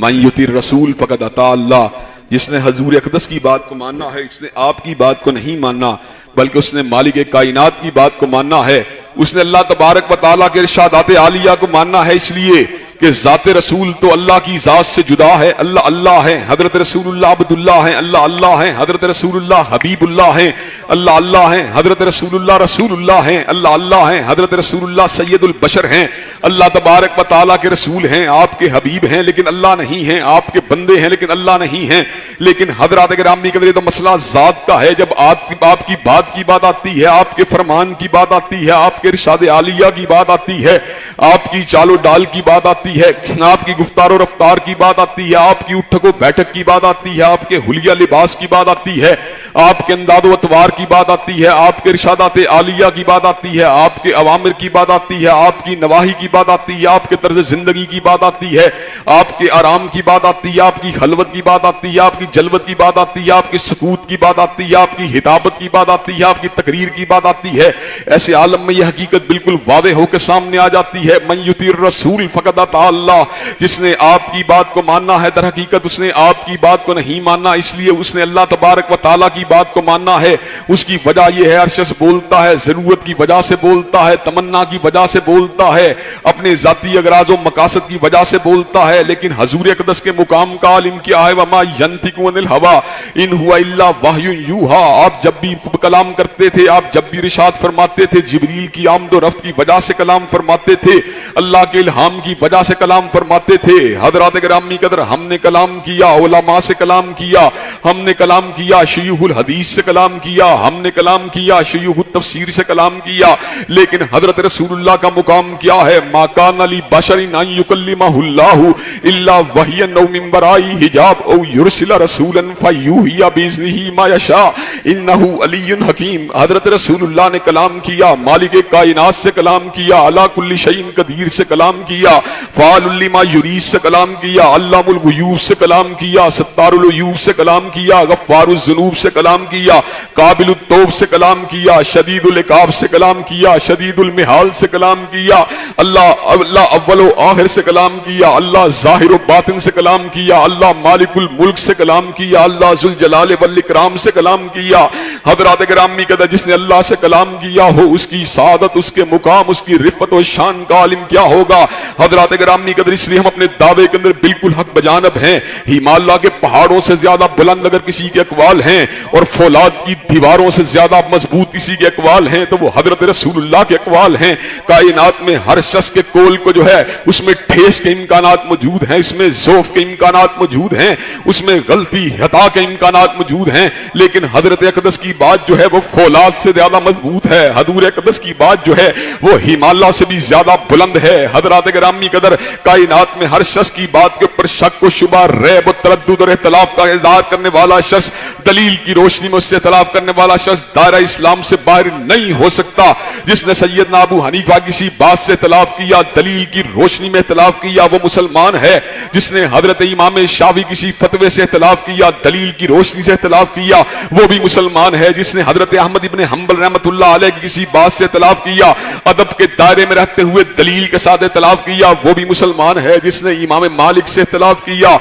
من یطع الرسول فقد اطاع اللہ، جس نے حضور اقدس کی بات کو ماننا ہے، اس نے آپ کی بات کو نہیں ماننا بلکہ اس نے مالک کائنات کی بات کو ماننا ہے، اس نے اللہ تبارک و تعالیٰ کے ارشادات عالیہ کو ماننا ہے، اس لیے کہ ذات رسول تو اللہ کی ذات سے جدا ہے، اللہ اللہ ہے، حضرت رسول اللہ عبداللہ ہیں، اللہ اللہ ہیں، حضرت رسول اللہ حبیب اللہ ہیں، اللہ اللہ ہیں، حضرت رسول اللہ رسول اللہ ہیں، اللہ اللہ ہیں، حضرت رسول اللہ سید البشر ہیں، اللہ تبارک و تعالیٰ کے رسول ہیں، آپ کے حبیب ہیں لیکن اللہ نہیں ہیں، آپ کے بندے ہیں لیکن اللہ نہیں ہیں۔ لیکن حضرات گرامی قدر، تو مسئلہ ذات کا ہے۔ جب آپ کی بات کی بات آتی ہے، آپ کے فرمان کی بات آتی ہے، آپ کے ارشاد عالیہ کی بات آتی ہے، آپ کی چال و ڈال کی بات آتی ہے، آپ کی گفتار و رفتار کی بات آتی ہے، آپ کی اٹھک و بیٹھک کی بات آتی ہے، آپ کے حلیہ لباس کی بات آتی ہے، آپ کے انداز و اطوار کی بات آتی ہے، آپ کے ارشادات عالیہ کی بات آتی ہے، آپ کے اوامر کی بات آتی ہے، آپ کی نواہی کی بات آتی ہے، آپ کے طرز زندگی کی بات آتی ہے، آپ کے آرام کی بات آتی ہے، آپ کی خلوت کی بات آتی ہے، آپ کی جلوت کی بات آتی ہے، آپ کی سکوت کی بات آتی ہے، آپ کی ہدابت کی بات آتی ہے، آپ کی تقریر کی بات آتی ہے۔ ایسے عالم میں یہ حقیقت بالکل واضح ہو کے سامنے آ جاتی ہے، من یطیع الرسول فقد اطاع اللہ، جس نے آپ کی بات کو ماننا ہے در حقیقت اس نے آپ کی بات کو نہیں ماننا، اس لیے اس نے اللہ تبارک و تعالیٰ کی بات کو ماننا ہے۔ اس کی وجہ یہ ہے، ہر شخص بولتا ہے ضرورت کی وجہ سے بولتا ہے، تمنا کی وجہ سے بولتا ہے، اپنے ذاتی اغراض و مقاصد کی وجہ سے بولتا ہے، لیکن حضور اقدس کے مقام کا عالم کیا ہے؟ وما ینطق عن الہویٰ ان ہوا الا وحی یوحیٰ۔ آپ جب بھی کلام کرتے تھے، آپ جب بھی ارشاد فرماتے تھے، جبریل کی آمد و رفت کی وجہ سے کلام فرماتے تھے، اللہ کے الہام کی وجہ سے کلام فرماتے تھے۔ حضرات گرامی قدر، ہم نے کلام کیا، علماء سے کلام کیا، ہم نے کلام کیا، شیوخ الحدیث سے کلام کیا، ہم نے کلام کیا، شیوخ التفسیر سے کلام کیا، لیکن حضرت رسول اللہ کا مقام کیا ہے؟ ما کان لبشر ان یکلمہ اللہ الا وحیا او من وراء حجاب او یرسل رسولا فیوحی باذنہ ما یشاء انہ علی حکیم۔ حضرت رسول اللہ نے کلام کیا، مالک کائنات سے کلام کیا، علی کل شیء قدیر سے کلام کیا، فعال لما یرید سے کلام کیا، علام الغیوب سے کلام کیا، ستار العیوب سے کلام کیا، غفار الذنوب سے کلام کیا، قابل التوب سے کلام کیا، شدید العقاب سے کلام کیا، شدید المحال سے کلام کیا، اللہ اول و آخر سے کلام کیا، اللہ ظاہر و باطن سے کلام کیا، اللہ مالک الملک سے کلام کیا، اللہ ذوالجلال والاکرام سے کلام کیا۔ حضرات گرامی قدر، جس نے اللہ سے کلام کیا ہو، اس کی سعادت، اس کے مقام، اس کی رفت و شان کا عالم کیا ہوگا؟ حضرات گرامی قدر، اس لیے ہم اپنے دعوے کے اندر بالکل حق بجانب ہیں۔ ہمالیہ کے پہاڑوں سے زیادہ بلند اگر کسی کے اقوال ہیں اور فولاد کی دیواروں سے زیادہ مضبوط کسی کے اقوال ہیں تو وہ حضرت رسول اللہ کے اقوال ہیں۔ کائنات میں ہر شخص کے قول کو جو ہے اس میں ٹھیس کے امکانات موجود ہیں، اس میں ذوف کے امکانات موجود ہیں، اس میں غلطی خطا کے امکانات موجود ہیں، لیکن حضرت اقدس کی بات جو ہے وہ فولاد سے زیادہ مضبوط ہے، حضور اقدس کی بات جو ہے وہ ہمالیہ سے بھی زیادہ بلند ہے۔ حضرات گرامی قدر، کائنات میں ہر شخص کی بات کے اوپر شک و شبہ، ریب و تردد اور اختلاف کا اظہار کرنے والا شخص، دلیل کی روشنی میں اس سے اختلاف کرنے والا شخص دائرہ اسلام سے باہر نہیں ہو سکتا۔ جس نے سیدنا ابو حنیفہ کسی بات سے اختلاف کیا، دلیل کی روشنی میں اختلاف کیا، وہ مسلمان ہے۔ جس نے حضرت امام شافعی کسی فتوے سے اختلاف کیا، دلیل کی روشنی سے اختلاف کیا، وہ بھی مسلمان ہے۔ جس نے حضرت احمد ابن حنبل رحمۃ اللہ علیہ کی کسی بات سے اختلاف کیا، ادب کے دائرے میں رہتے ہوئے دلیل کے ساتھ اختلاف کیا، وہ بھی مسلمان ہے۔ جس نے امام مالک سے اختلاف کیا،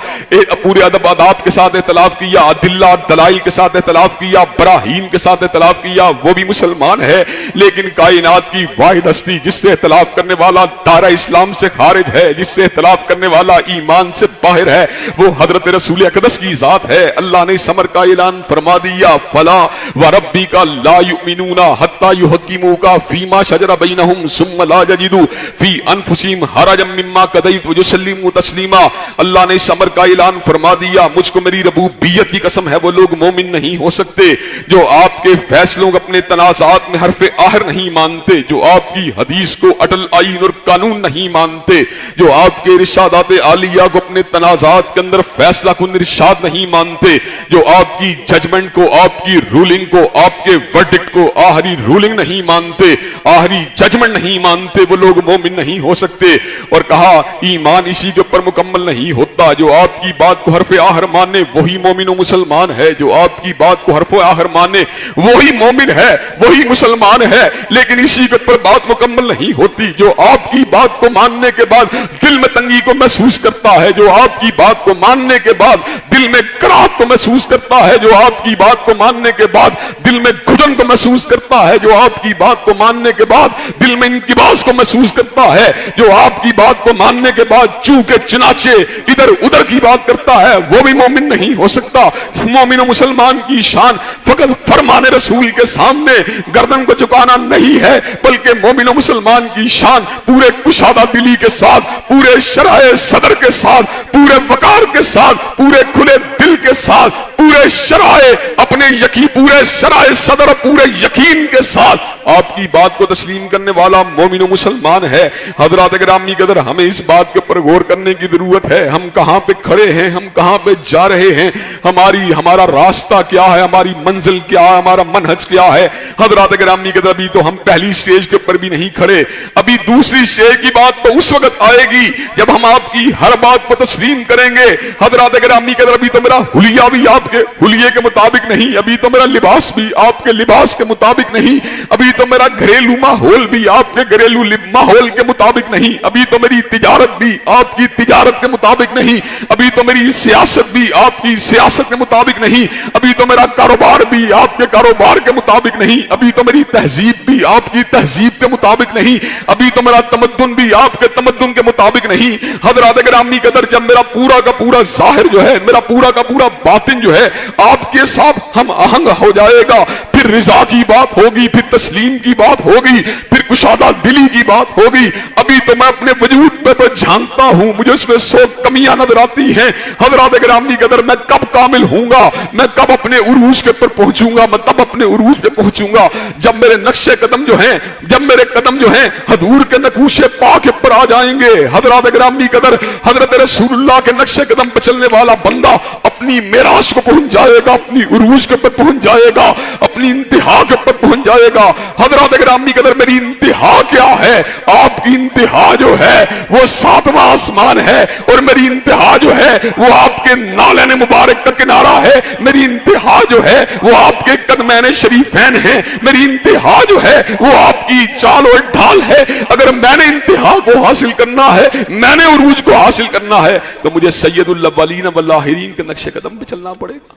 پورے ادب آداب کے ساتھ اختلاف کیا، ادلہ اور دلائل کے ساتھ اختلاف کیا، براہین کے ساتھ اختلاف کیا، وہ بھی مسلمان ہے۔ لیکن کائنات کی واحد ہستی جس سے اختلاف کرنے والا دائرہ اسلام سے خارج ہے، جس سے اختلاف کرنے والا ایمان سے باہر ہے، وہ حضرت رسول اقدس کی ذات ہے۔ اللہ نے اس امر کا اعلان فرما دیا، فلا وربک لا یؤمنون حتی یحکموک فیما شجر بینہم ثم لا یجدوا فی انفسہم حرجا مما قضیت ویسلموا تسلیما۔ اللہ نے اس امر کا اعلان فرما دیا، مجھ کو میری ربوبیت کی قسم ہے، وہ لوگ مومن نہیں ہو سکتے جو آپ کے فیصلوں اپنے تنازعات میں حرف آخر نہیں مانتے، جو آپ کی حدیث کو اٹل آئین اور قانون نہیں مانتے، جو آپ کے ارشادات عالیہ کو اپنے تنازعات کے اندر فیصلہ کن ارشاد نہیں مانتے، جو آپ کی ججمنٹ کو، آپ کی رولنگ کو، آپ کے ورڈکٹ کو آخری رولنگ نہیں مانتے، آخری ججمنٹ نہیں مانتے، وہ لوگ مومن نہیں ہو سکتے۔ اور کہا ایمان اسی کے اوپر مکمل نہیں ہوتا، جو آپ کی بات کو حرف آخر مانے وہی مومن و مسلمان ہے، جو آپ کی بات کو حرف آخر مانے وہی مومن ہے، وہی مسلمان ہے، لیکن اسی کے اوپر بات مکمل نہیں ہوتی۔ جو آپ کی بات کو ماننے کے بعد دل میں تنگی کو محسوس کرتا ہے، جو آپ کی بات کو ماننے کے بعد دل میں کراہت کو محسوس کرتا ہے، جو آپ کی بات کو ماننے کے بعد دل میں گھٹن کو محسوس کرتا ہے، جو آپ کی بات کو ماننے کے بعد دل میں انقباض کو محسوس کرتا ہے، جو آپ کی بات کو ماننے کے بعد چونکہ چنانچہ ادھر ادھر کی بات کرتا ہے، وہ بھی مومن نہیں ہو سکتا۔ مومن و مسلمان کی شان فقط فرمان رسول کے سامنے گردن کو جھکانا نہیں ہے، بلکہ مومن و مسلمان کی شان پورے کشادہ دلی کے ساتھ، پورے شرح صدر کے ساتھ، پورے وقار کے ساتھ، پورے کھلے دل کے ساتھ، پورے شرح اپنے یقین، پورے شرح صدر، پورے یقین کے ساتھ آپ کی بات کو تسلیم کرنے والا مومن و مسلمان ہے۔ حضرات گرامی قدر، ہمیں اس بات کے اوپر غور کرنے کی ضرورت ہے، ہم کہاں پہ کھڑے ہیں، ہم کہاں پہ جا رہے ہیں، ہمارا راستہ کیا ہے، ہماری منزل کیا ہے، ہمارا منہج کیا ہے۔ حضرات گرامی قدر، ابھی تو ہم پہلی سٹیج کے اوپر بھی نہیں کھڑے، ابھی دوسری سٹیج کی بات تو اس وقت آئے گی جب ہم آپ کی ہر بات کو تسلیم کریں گے۔ حضرات گرامی قدر، ابھی تو میرا حلیہ بھی آپ کے حلیے کے مطابق نہیں، ابھی تو میرا لباس بھی آپ کے لباس کے مطابق نہیں، ابھی تو میرا گھریلو ماحول بھی آپ کے گھریلو ماحول کے مطابق نہیں، ابھی تو میری تجارت بھی آپ کی تجارت کے مطابق نہیں، ابھی تو میری سیاست بھی آپ کی سیاست کے مطابق نہیں، ابھی تو میرا کاروبار بھی آپ کے کاروبار کے مطابق نہیں، ابھی تو میری تہذیب بھی آپ کی تہذیب کے مطابق نہیں، ابھی تو میرا تمدن بھی آپ کے تمدن کے مطابق نہیں۔ حضرات گرامی قدر، جب میرا پورا کا پورا ظاہر جو ہے، میرا پورا کا پورا باطن جو ہے آپ کے ساتھ ہم آہنگ ہو جائے گا، پھر رضا کی بات ہوگی، پھر تسلیم کی بات ہوگی، پھر کشادہ دلی کی بات ہوگی۔ ابھی تو میں اپنے وجود پہ جھانکتا ہوں، مجھے اس میں 100 کمیاں نظر آتی ہیں۔ حضرات گرامی قدر، میں کب کامل ہوں گا، میں کب اپنے عروج کے پر پہنچوں گا، میں تب اپنے عروج پہ پہنچوں گا جب میرے نقشے قدم جو ہیں، جب میرے قدم جو ہیں حضور کے نقوش پاک پر آ جائیں گے۔ حضرات گرامی قدر، حضرت رسول اللہ کے نقشے قدم پہ چلنے والا بندہ اپنی معراج کو پہنچ جائے گا، اپنی عروج کے پر پہنچ جائے گا، اپنی انتہا کے پر پہنچ جائے گا۔ حضرات گرامی قدر، میری انتہا کیا ہے؟ آپ کی انتہا جو ہے وہ 7واں آسمان ہے، اور میری انتہا جو ہے وہ آپ کے نالین مبارک کا کنارہ ہے، میری انتہا جو ہے وہ آپ کے قدمین شریفین ہیں، میری انتہا جو ہے وہ آپ کی چال و ڈھال ہے۔ اگر میں نے انتہا کو حاصل کرنا ہے، میں نے عروج کو حاصل کرنا ہے، تو مجھے سید الاولین والآخرین کے نقش قدم پہ چلنا پڑے گا،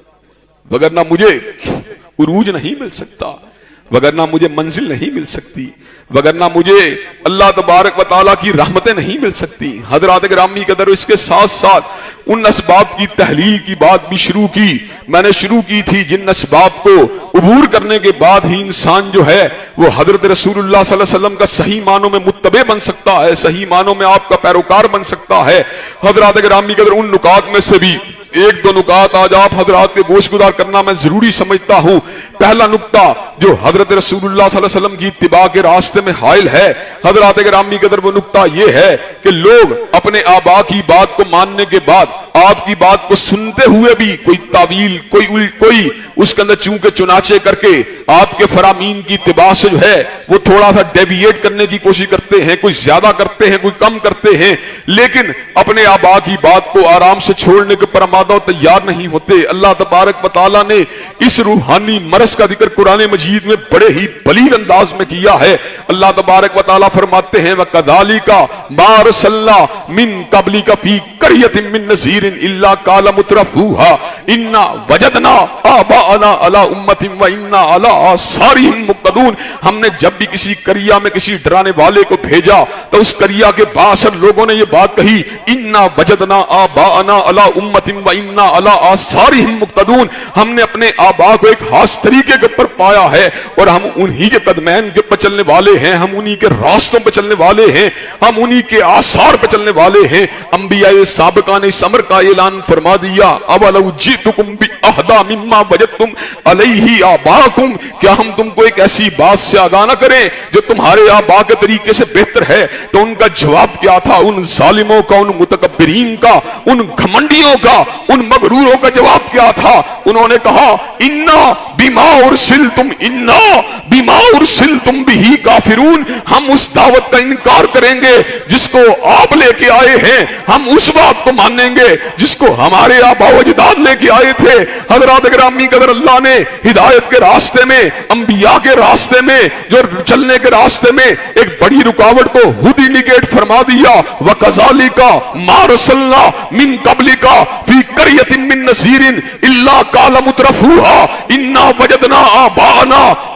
وگرنہ مجھے عروج نہیں مل سکتا، وگرنہ مجھے منزل نہیں مل سکتی، وگرنہ مجھے اللہ تبارک و تعالیٰ کی رحمتیں نہیں مل سکتی۔ حضرات گرامی قدر، اس کے ساتھ ساتھ ان اسباب کی تحلیل کی بات بھی شروع کی، میں نے شروع کی تھی جن اسباب کو عبور کرنے کے بعد ہی انسان جو ہے وہ حضرت رسول اللہ صلی اللہ علیہ وسلم کا صحیح معنوں میں متبع بن سکتا ہے، صحیح معنوں میں آپ کا پیروکار بن سکتا ہے۔ حضرات گرامی قدر، ان نکات میں سے بھی ایک دو نکات آج آپ حضرات کے گوش گزار کرنا میں ضروری سمجھتا ہوں۔ پہلا نکتہ جو حضرت رسول اللہ صلی اللہ علیہ وسلم کی اتباع کے راستے میں حائل ہے، حضرات گرامی قدر، وہ نکتہ یہ ہے کہ لوگ اپنے آبا کی بات کو ماننے کے بعد آپ کی بات کو سنتے ہوئے بھی کوئی تعویل، کوئی اس کے اندر چونکہ چنانچہ کر کے آپ کے فرامین کی اتباع سے جو ہے وہ تھوڑا سا ڈیویٹ کرنے کی کوشش کرتے ہیں، کوئی زیادہ کرتے ہیں، کوئی کم کرتے ہیں، لیکن اپنے آبا کی بات کو آرام سے چھوڑنے کے پر آمادہ و تیار نہیں ہوتے۔ اللہ تبارک و تعالیٰ نے اس روحانی مرض کا ذکر قرآن مجید میں بڑے ہی بلیغ انداز میں کیا ہے۔ اللہ تبارک و تعالیٰ فرماتے ہیں وَكَذَلِكَ مَا أَرْسَلْنَا مِن قَبْلِكَ فِي قَرْيَةٍ مِّن نَذِيرٍ إِلَّا قَالَ مُتْرَفُوهَا إِنَّا وَجَدْنَا آبَاءَنَا عَلَىٰ أُمَّةٍ وَإِنَّا عَلَىٰ آثَارِهِم مُقْتَدُونَ۔ ہم نے جب بھی کسی قریہ میں کسی ڈرانے والے کو بھیجا تو اس قریہ کے باثر لوگوں نے یہ بات کہی، إِنَّا وَجَدْنَا آبَاءَنَا عَلَىٰ أُمَّةٍ وَإِنَّا عَلَىٰ آثَارِهِم مُقْتَدُونَ۔ ہم نے اپنے آبا کو ایک خاص طریقے کے اوپر پایا ہے، اور ہم انہی کے قدمین کے اوپر چلنے والے ہیں، ہم انہی کے راستوں پہ چلنے والے ہیں، ہم انہی کے آثار پہ چلنے والے ہیں۔ انبیاء سابقہ نے اس امر کا اعلان فرما دیا، اولو جئتکم بأہدی مما وجدتم علیہ آباءکم، کیا ہم تم کو ایک ایسی بات سے آگاہ نہ کریں جو تمہارے آبا کے طریقے سے بہتر ہے؟ تو ان کا جواب کیا تھا؟ ان ظالموں کا، ان متکبرین کا، ان گھمنڈیوں کا، ان مغروروں کا جواب کیا تھا؟ انہوں نے کہا انا بما ارسلتم بہ کافرون، ہم اس دعوت کا انکار کریں گے جس کو آپ لے کے آئے ہیں، ہم اس بات کو مانیں گے جس کو ہمارے آبا و اجداد لے کے آئے تھے۔ حضرات گرامی قدر، اللہ نے ہدایت کے راستے میں، انبیاء کے راستے میں، جو چلنے کے راستے میں ایک بڑی رکاوٹ کو خود ہی نگیٹ فرما دیا۔ وَكَذَلِكَ مَا أَرْسَلْنَا مِن قَبْلِكَ فِي قَرْيَةٍ مِّن نَذِيرٍ إِلَّا قَالَ مُتْرَفُوهَا إِنَّا وَجَدْنَا آبَاءَنَا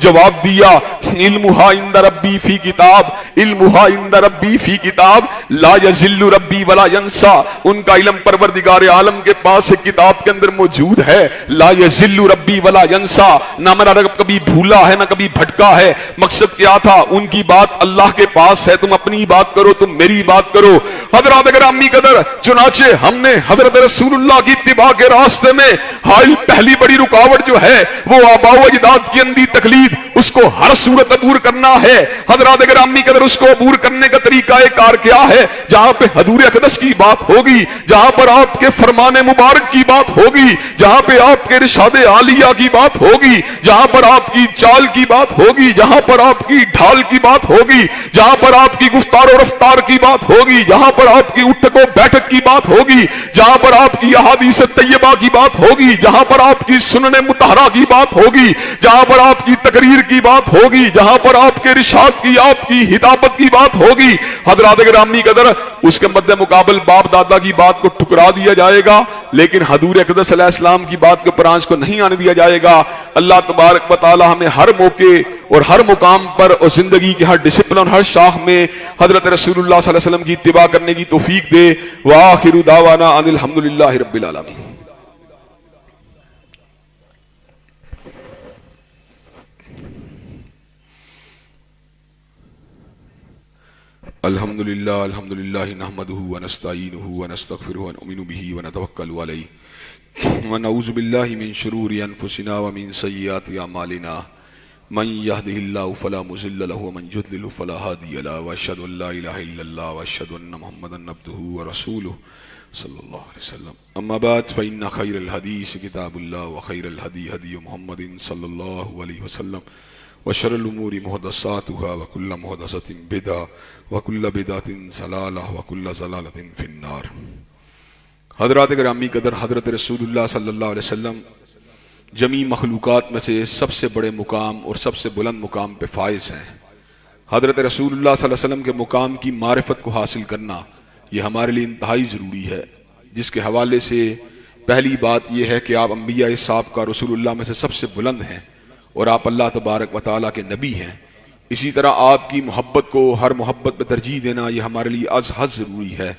جواب دیا علمھا عند ربی فی کتاب، علمھا عند ربی فی کتاب لا یضل ربی ولا ینسا، ان کا علم پروردگار عالم کے پاس ایک کتاب کے اندر موجود ہے، لا یضل ربی ولا ینسا، نہ میرا رب کبھی بھولا ہے نہ کبھی بھٹکا ہے۔ مقصد کیا تھا؟ ان کی بات اللہ کے پاس ہے، تم اپنی بات کرو، تم میری بات کرو۔ حضرات گرامی قدر، چنانچہ ہم نے حضرت رسول اللہ کی اتباع کے راستے میں حائل پہلی بڑی رکاوٹ جو ہے وہ آباء و اجداد کی اندھی تقلید، اس کو ہر صورت عبور کرنا ہے۔ حضرات گرامی قدر، اس کو عبور کرنے کا طریقہ کار کیا ہے؟ جہاں پہ حضور اقدس کی بات ہوگی، جہاں پر آپ کے فرمان مبارک کی بات ہوگی، جہاں پہ آپ کے ارشاد عالیہ کی بات ہوگی، جہاں پر آپ کی چال کی بات ہوگی، جہاں پر آپ کی ڈھال کی بات ہوگی، جہاں پر آپ کی گفتار و رفتار کی بات ہوگی، جہاں پر آپ کی اٹھک و بیٹھک کی بات ہوگی، جہاں پر آپ کی احادیث طیبہ کی بات ہوگی، جہاں پر آپ کی سنن مطہرہ کی بات ہوگی، جہاں پر آپ کی تقریر کی بات ہوگی، جہاں پر آپ کے ارشاد کی، آپ کی ہدایت کی بات ہوگی، حضرات گرامی قدر، اس کے مد مقابل باپ دادا کی بات کو ٹھکرا دیا جائے گا، لیکن حضور اقدس علیہ السلام کی بات کے پرانچ کو نہیں آنے دیا جائے گا۔ اللہ تبارک و تعالی ہمیں ہر موقع اور ہر مقام پر اور زندگی کے ہر ڈسپلن اور ہر شاخ میں حضرت رسول اللہ صلی اللہ علیہ وسلم کی اتباع کرنے کی توفیق دے۔ وآخر دعوانا ان الحمدللہ رب العالمین۔ الحمدللہ نحمدہ ونستعینہ ونستغفرہ ونؤمن بہ ونتوکل علیہ ونعوذ باللہ من شرور انفسنا ومن سیئات اعمالنا من یہدہ اللہ فلا مضل لہ ومن یضلل فلا ہادی لہ واشہد ان لا الہ الا اللہ واشہد ان محمدا عبدہ ورسولہ صلی اللہ علیہ وسلم۔ اما بعد فإن خیر الحدیث کتاب اللہ وخیر الہدی ہدی محمد صلی اللہ علیہ وسلم وشر الامور محدثاتها وكل محدثۃ بدعہ وكل بدعۃ ضلالہ وكل ضلالۃ فی النار۔ حضرات گرامی قدر، حضرت رسول اللہ صلی اللہ علیہ وسلم جمیع مخلوقات میں سے سب سے بڑے مقام اور سب سے بلند مقام پہ فائز ہیں۔ حضرت رسول اللہ صلی اللہ علیہ وسلم کے مقام کی معرفت کو حاصل کرنا یہ ہمارے لیے انتہائی ضروری ہے، جس کے حوالے سے پہلی بات یہ ہے کہ آپ انبیاء صاحب کا رسول اللہ میں سے سب سے بلند ہیں اور آپ اللہ تبارک و تعالیٰ کے نبی ہیں۔ اسی طرح آپ کی محبت کو ہر محبت پہ ترجیح دینا یہ ہمارے لیے از حد ضروری ہے۔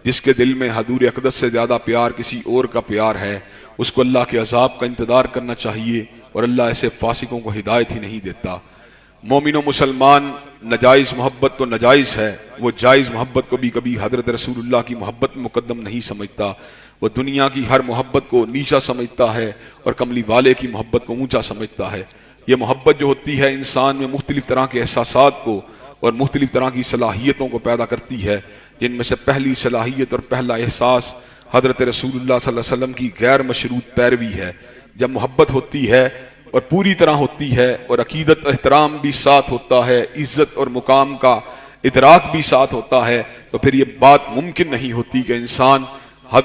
جس کے دل میں حضور اقدس سے زیادہ پیار کسی اور کا پیار ہے، اس کو اللہ کے عذاب کا انتظار کرنا چاہیے، اور اللہ ایسے فاسقوں کو ہدایت ہی نہیں دیتا۔ مومن و مسلمان ناجائز محبت تو ناجائز ہے، وہ جائز محبت کو بھی کبھی حضرت رسول اللہ کی محبت میں مقدم نہیں سمجھتا۔ وہ دنیا کی ہر محبت کو نیچا سمجھتا ہے اور کملی والے کی محبت کو اونچا سمجھتا ہے۔ یہ محبت جو ہوتی ہے انسان میں مختلف طرح کے احساسات کو اور مختلف طرح کی صلاحیتوں کو پیدا کرتی ہے، جن میں سے پہلی صلاحیت اور پہلا احساس حضرت رسول اللہ صلی اللہ علیہ وسلم کی غیر مشروط پیروی ہے۔ جب محبت ہوتی ہے اور پوری طرح ہوتی ہے اور عقیدت احترام بھی ساتھ ہوتا ہے، عزت اور مقام کا ادراک بھی ساتھ ہوتا ہے، تو پھر یہ بات ممکن نہیں ہوتی کہ انسان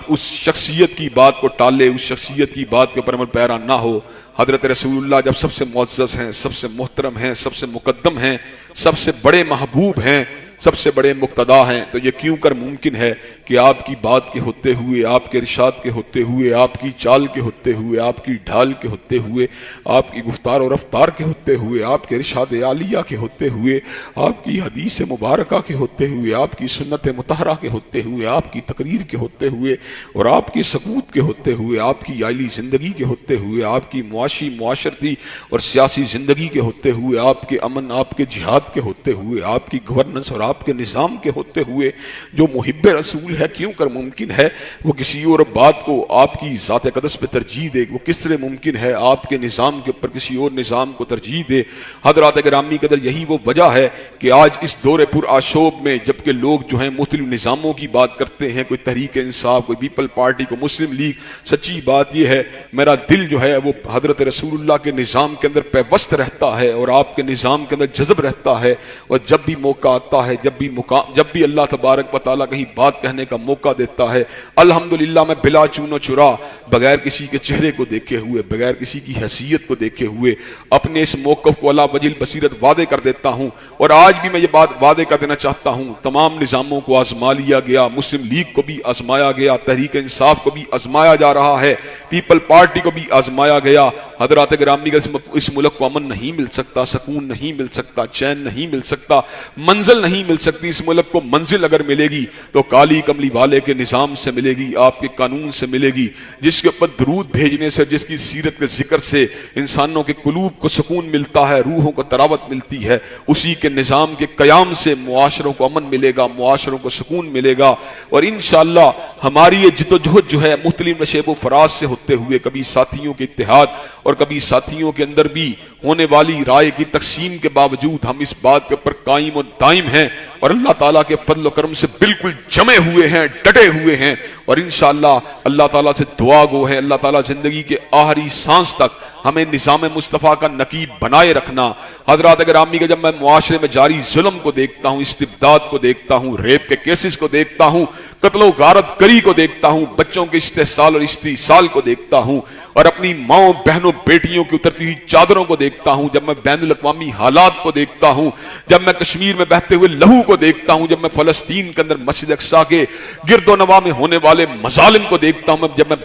اس شخصیت کی بات کو ٹالے، اس شخصیت کی بات کے اوپر عمل پیرا نہ ہو۔ حضرت رسول اللہ جب سب سے معزز ہیں، سب سے محترم ہیں، سب سے مقدم ہیں، سب سے بڑے محبوب ہیں، سب سے بڑے مقتدا ہیں، تو یہ کیوں کر ممکن ہے کہ آپ کی بات کے ہوتے ہوئے، آپ کے ارشاد کے ہوتے ہوئے، آپ کی چال کے ہوتے ہوئے، آپ کی ڈھال کے ہوتے ہوئے، آپ کی گفتار و رفتار کے ہوتے ہوئے، آپ کے ارشاد عالیہ کے ہوتے ہوئے، آپ کی حدیث مبارکہ کے ہوتے ہوئے، آپ کی سنت مطہرہ کے ہوتے ہوئے، آپ کی تقریر کے ہوتے ہوئے اور آپ کی سکوت کے ہوتے ہوئے، آپ کی عائلی زندگی کے ہوتے ہوئے، آپ کی معاشی معاشرتی اور سیاسی زندگی کے ہوتے ہوئے، آپ کے امن، آپ کے جہاد کے ہوتے ہوئے، آپ کی گورننس اور آپ کے نظام کے ہوتے ہوئے، جو محب رسول ہے کیوں کر ممکن ہے وہ کسی اور بات کو آپ کی ذات اقدس پہ ترجیح دے؟ وہ کس طرح ممکن ہے آپ کے نظام کے اوپر کسی اور نظام کو ترجیح دے؟ حضرات گرامی قدر، یہی وہ وجہ ہے کہ آج اس دور پر آشوب میں جبکہ لوگ جو ہیں مختلف نظاموں کی بات کرتے ہیں، کوئی تحریک انصاف، کوئی پیپل پارٹی، کوئی مسلم لیگ، سچی بات یہ ہے میرا دل جو ہے وہ حضرت رسول اللہ کے نظام کے اندر پیوست رہتا ہے اور آپ کے نظام کے اندر جذب رہتا ہے، اور جب بھی موقع آتا ہے ہے، جب بھی اللہ تبارک و تعالیٰ کہیں بات کہنے کا موقع دیتا ہے، الحمدللہ میں بلا چون و چرا، بغیر کسی کے چہرے کو دیکھے ہوئے، بغیر کسی کی حیثیت کو دیکھے ہوئے اپنے اس موقف کو اللہ وجل بصیرت وعدے کر دیتا ہوں۔ اور آج بھی میں یہ بات وعدے کر دینا چاہتا ہوں، تمام نظاموں کو آزما لیا گیا، مسلم لیگ کو بھی آزمایا گیا، تحریک انصاف کو بھی آزمایا جا رہا ہے، پیپل پارٹی کو بھی آزمایا گیا۔ حضرات گرامی کا اس ملک کو امن نہیں مل سکتا، سکون نہیں مل سکتا، چین نہیں مل سکتا، منزل نہیں مل سکتی۔ اس ملک کو منزل اگر ملے گی تو کالی کملی والے کے نظام سے ملے گی، آپ کے قانون سے ملے گی، جس کے اوپر درود بھیجنے سے، جس کی سیرت کے ذکر سے انسانوں کے قلوب کو سکون ملتا ہے، روحوں کو تراوت ملتی ہے، اسی کے نظام کے قیام سے معاشروں کو امن ملے گا، معاشروں کو سکون ملے گا۔ اور انشاءاللہ ہماری یہ جدوجہد جو ہے مختلف نشیب و فراز سے ہوتے ہوئے، کبھی ساتھیوں کے اتحاد اور کبھی ساتھیوں کے اندر بھی ہونے والی رائے کی تقسیم کے باوجود ہم اس بات کے اوپر قائم و دائم ہیں اور اللہ تعالیٰ کے فضل و کرم سے بالکل جمے ہوئے ہیں، ڈٹے ہوئے ہیں، اور انشاءاللہ اللہ تعالیٰ سے دعا گو ہے اللہ تعالیٰ زندگی کے آخری سانس تک ہمیں نظام مصطفیٰ کا نقیب بنائے رکھنا۔ حضرات گرامی کے جب میں معاشرے میں جاری ظلم کو دیکھتا ہوں، استبداد کو دیکھتا ہوں، ریپ کے کیسز کو دیکھتا ہوں، قتل و غارت گری کو دیکھتا ہوں، بچوں کے استحصال اور استحصال کو دیکھتا ہوں، اور اپنی ماؤں بہنوں بیٹیوں کی اترتی ہوئی چادروں کو دیکھتا ہوں، جب میں بین الاقوامی حالات کو دیکھتا ہوں، جب میں کشمیر میں بہتے ہوئے لہو کو دیکھتا ہوں، جب میں فلسطین کے اندر مسجد اقصیٰ کے گرد و نواح میں ہونے والے مظالم کو دیکھتا ہوں، جب میں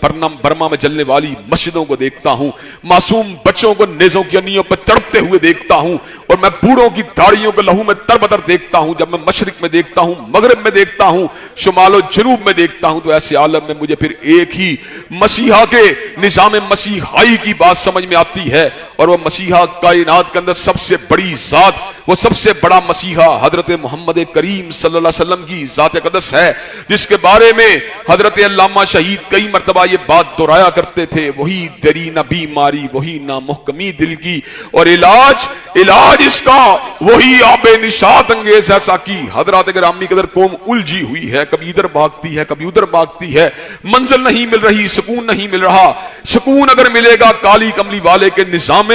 برما میں جلنے والی مسجدوں کو دیکھتا ہوں، معصوم بچوں کو نیزوں کی انیوں پر تڑپتے ہوئے دیکھتا ہوں، اور میں بوڑھوں کی داڑھیوں کو لہو میں تربتر دیکھتا ہوں، جب میں مشرق میں دیکھتا ہوں، مغرب میں دیکھتا ہوں، شمال و جنوب میں دیکھتا ہوں، تو ایسے عالم میں مجھے پھر ایک ہی مسیحا کے نظام مسیحائی کی بات سمجھ میں آتی ہے، اور وہ مسیحا کائنات کے اندر سب سے بڑی ذات، وہ سب سے بڑا مسیحا حضرت محمد کریم صلی اللہ علیہ وسلم کی ذات اقدس ہے، جس کے بارے میں حضرت علامہ شہید کئی مرتبہ یہ بات دہرایا کرتے تھے، وہی دری نہ بیماری، وہی نہ محکمی دل کی، اور علاج اس کا وہی آب نشاط انگیز ایسا کی۔ حضرات گرامی قدر قوم الجھی ہوئی ہے، کبھی ادھر بھاگتی ہے، کبھی ادھر بھاگتی ہے، منزل نہیں مل رہی، سکون نہیں مل رہا۔ سکون اگر ملے گا کالی کملی والے کے نظام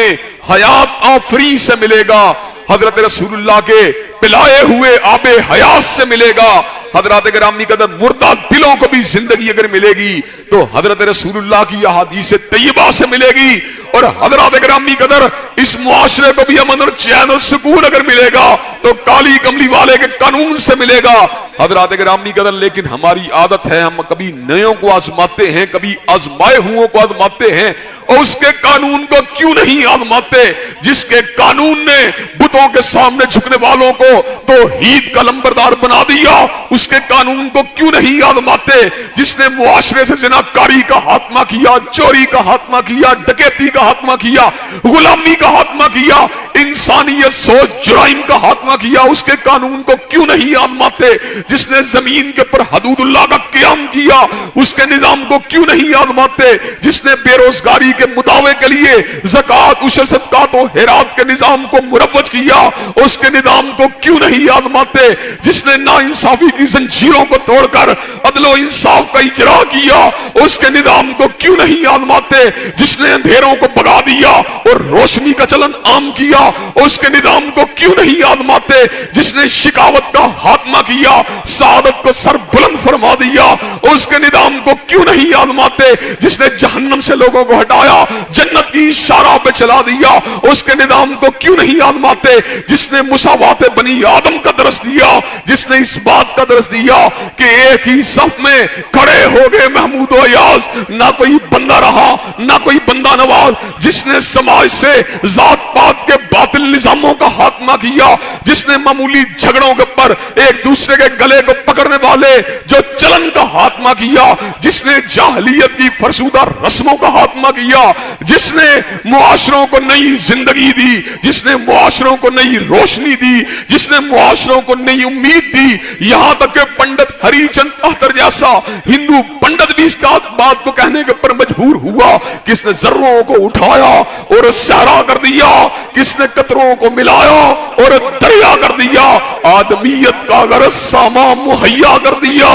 حیات آفری سے ملے گا، حضرت رسول اللہ کے پلائے ہوئے آب حیات سے ملے گا۔ حضرات گرامی قدر مردہ دلوں کو بھی زندگی اگر ملے گی تو حضرت رسول اللہ کی احادیث طیبہ سے ملے گی، اور حضرات گرامی قدر اس معاشرے کو بھی امن اور چین اور سکون اگر ملے گا تو کالی کملی والے کے قانون سے ملے گا۔ حضرات گرامی قدر لیکن ہماری عادت ہے، ہم کبھی نیوں کو آزماتے ہیں، کبھی آزمائے ہوں کو آزماتے ہیں، اور اس کے قانون کو کیوں نہیں آزماتے جس کے قانون نے بتوں کے سامنے جھکنے والوں کو توحید کا لمبردار بنا دیا؟ اس کے قانون کو کیوں نہیں آزماتے جس نے معاشرے سے زناکاری کا خاتمہ کیا، چوری کا خاتمہ کیا، ڈکیتی کا خاتمہ کیا، غلامی کا خاتمہ کیا، انسانیت سوچ جرائم کا خاتمہ کیا؟ اس کے قانون کو کیوں نہیں آزماتے جس نے زمین کے پر حدود اللہ کا قیام کیا؟ اس کے نظام کو کیوں نہیں آزماتے جس نے بے روزگاری کے مداوے کے لیے زکوٰۃ، عشر، صدقات و خیرات کے نظام کو مروج کیا؟ اس کے نظام کو کیوں نہیں آزماتے جس نے ناانصافی کی زنجیروں کو توڑ کر عدل و انصاف کا اجرا کیا؟ اس کے نظام کو کیوں نہیں آزماتے جس نے اندھیروں کو بھگا دیا اور روشنی کا چلن عام کیا؟ اس کے نظام کو کیوں نہیں آزماتے جس نے شکاوت کا خاتمہ کیا، سعادت کو سر بلند فرما دیا؟ اس کے نظام کو کیوں نہیں آزماتے جس نے جہنم سے لوگوں کو ہٹایا، جنت کی شارع پہ چلا دیا؟ اس کے نظام کو کیوں نہیں آزماتے جس نے مساوات بنی آدم کا درس دیا، جس نے اس بات کا درس دیا کہ ایک ہی صف میں کھڑے ہو گئے محمود و ایاز، نہ کوئی بندہ رہا نہ کوئی بندہ نواز، جس نے سماج سے ذات پات کے باطل نظاموں کا خاتمہ کیا، جس نے معمولی جھگڑوں کے پر ایک دوسرے کے گلے کو پکڑنے والے جو چلن کا خاتمہ کیا، جس نے جاہلیت کی فرسودہ رسموں کا خاتمہ کیا، جس نے معاشروں کو نئی زندگی دی، جس نے معاشروں کو نئی روشنی دی، جس نے معاشروں کو نئی امید دی، یہاں تک کہ پنڈت ہری چند اختر ایسا ہندو پنڈت بھی اس کا بات کو کہنے کے پر مجبور ہوا، کس نے ذروں کو اٹھایا اور صحرا کر دیا، کس نے قطروں کو ملایا اور دریا کر دیا، آدمیت کا اگر سامان مہیا کر دیا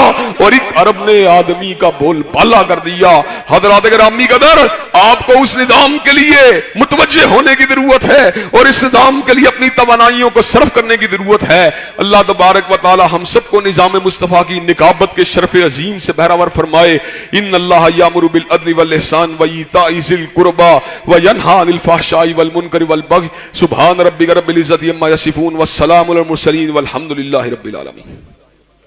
اور ایک عرب نے آدمی کا بول بالا کر دیا۔ حضرات گرامی قدر، آپ کو اس نظام کے لیے متوجہ ہونے کی ضرورت ہے اور اس نظام کے لیے اپنی توانائیوں کو صرف کرنے کی ضرورت ہے۔ اللہ تبارک و تعالی ہم سب کو نظام مصطفیٰ کی نکابت کے شرف عظیم سے بہرہور فرمائے۔ ان اللہ یامر بالعدل والاحسان وایتاء ذی القربى وینہی عن الفحشاء والمنکر والبغی سبحان ربک رب العزۃ عما یصفون والسلام علی المرسلین والحمد للہ رب العالمین۔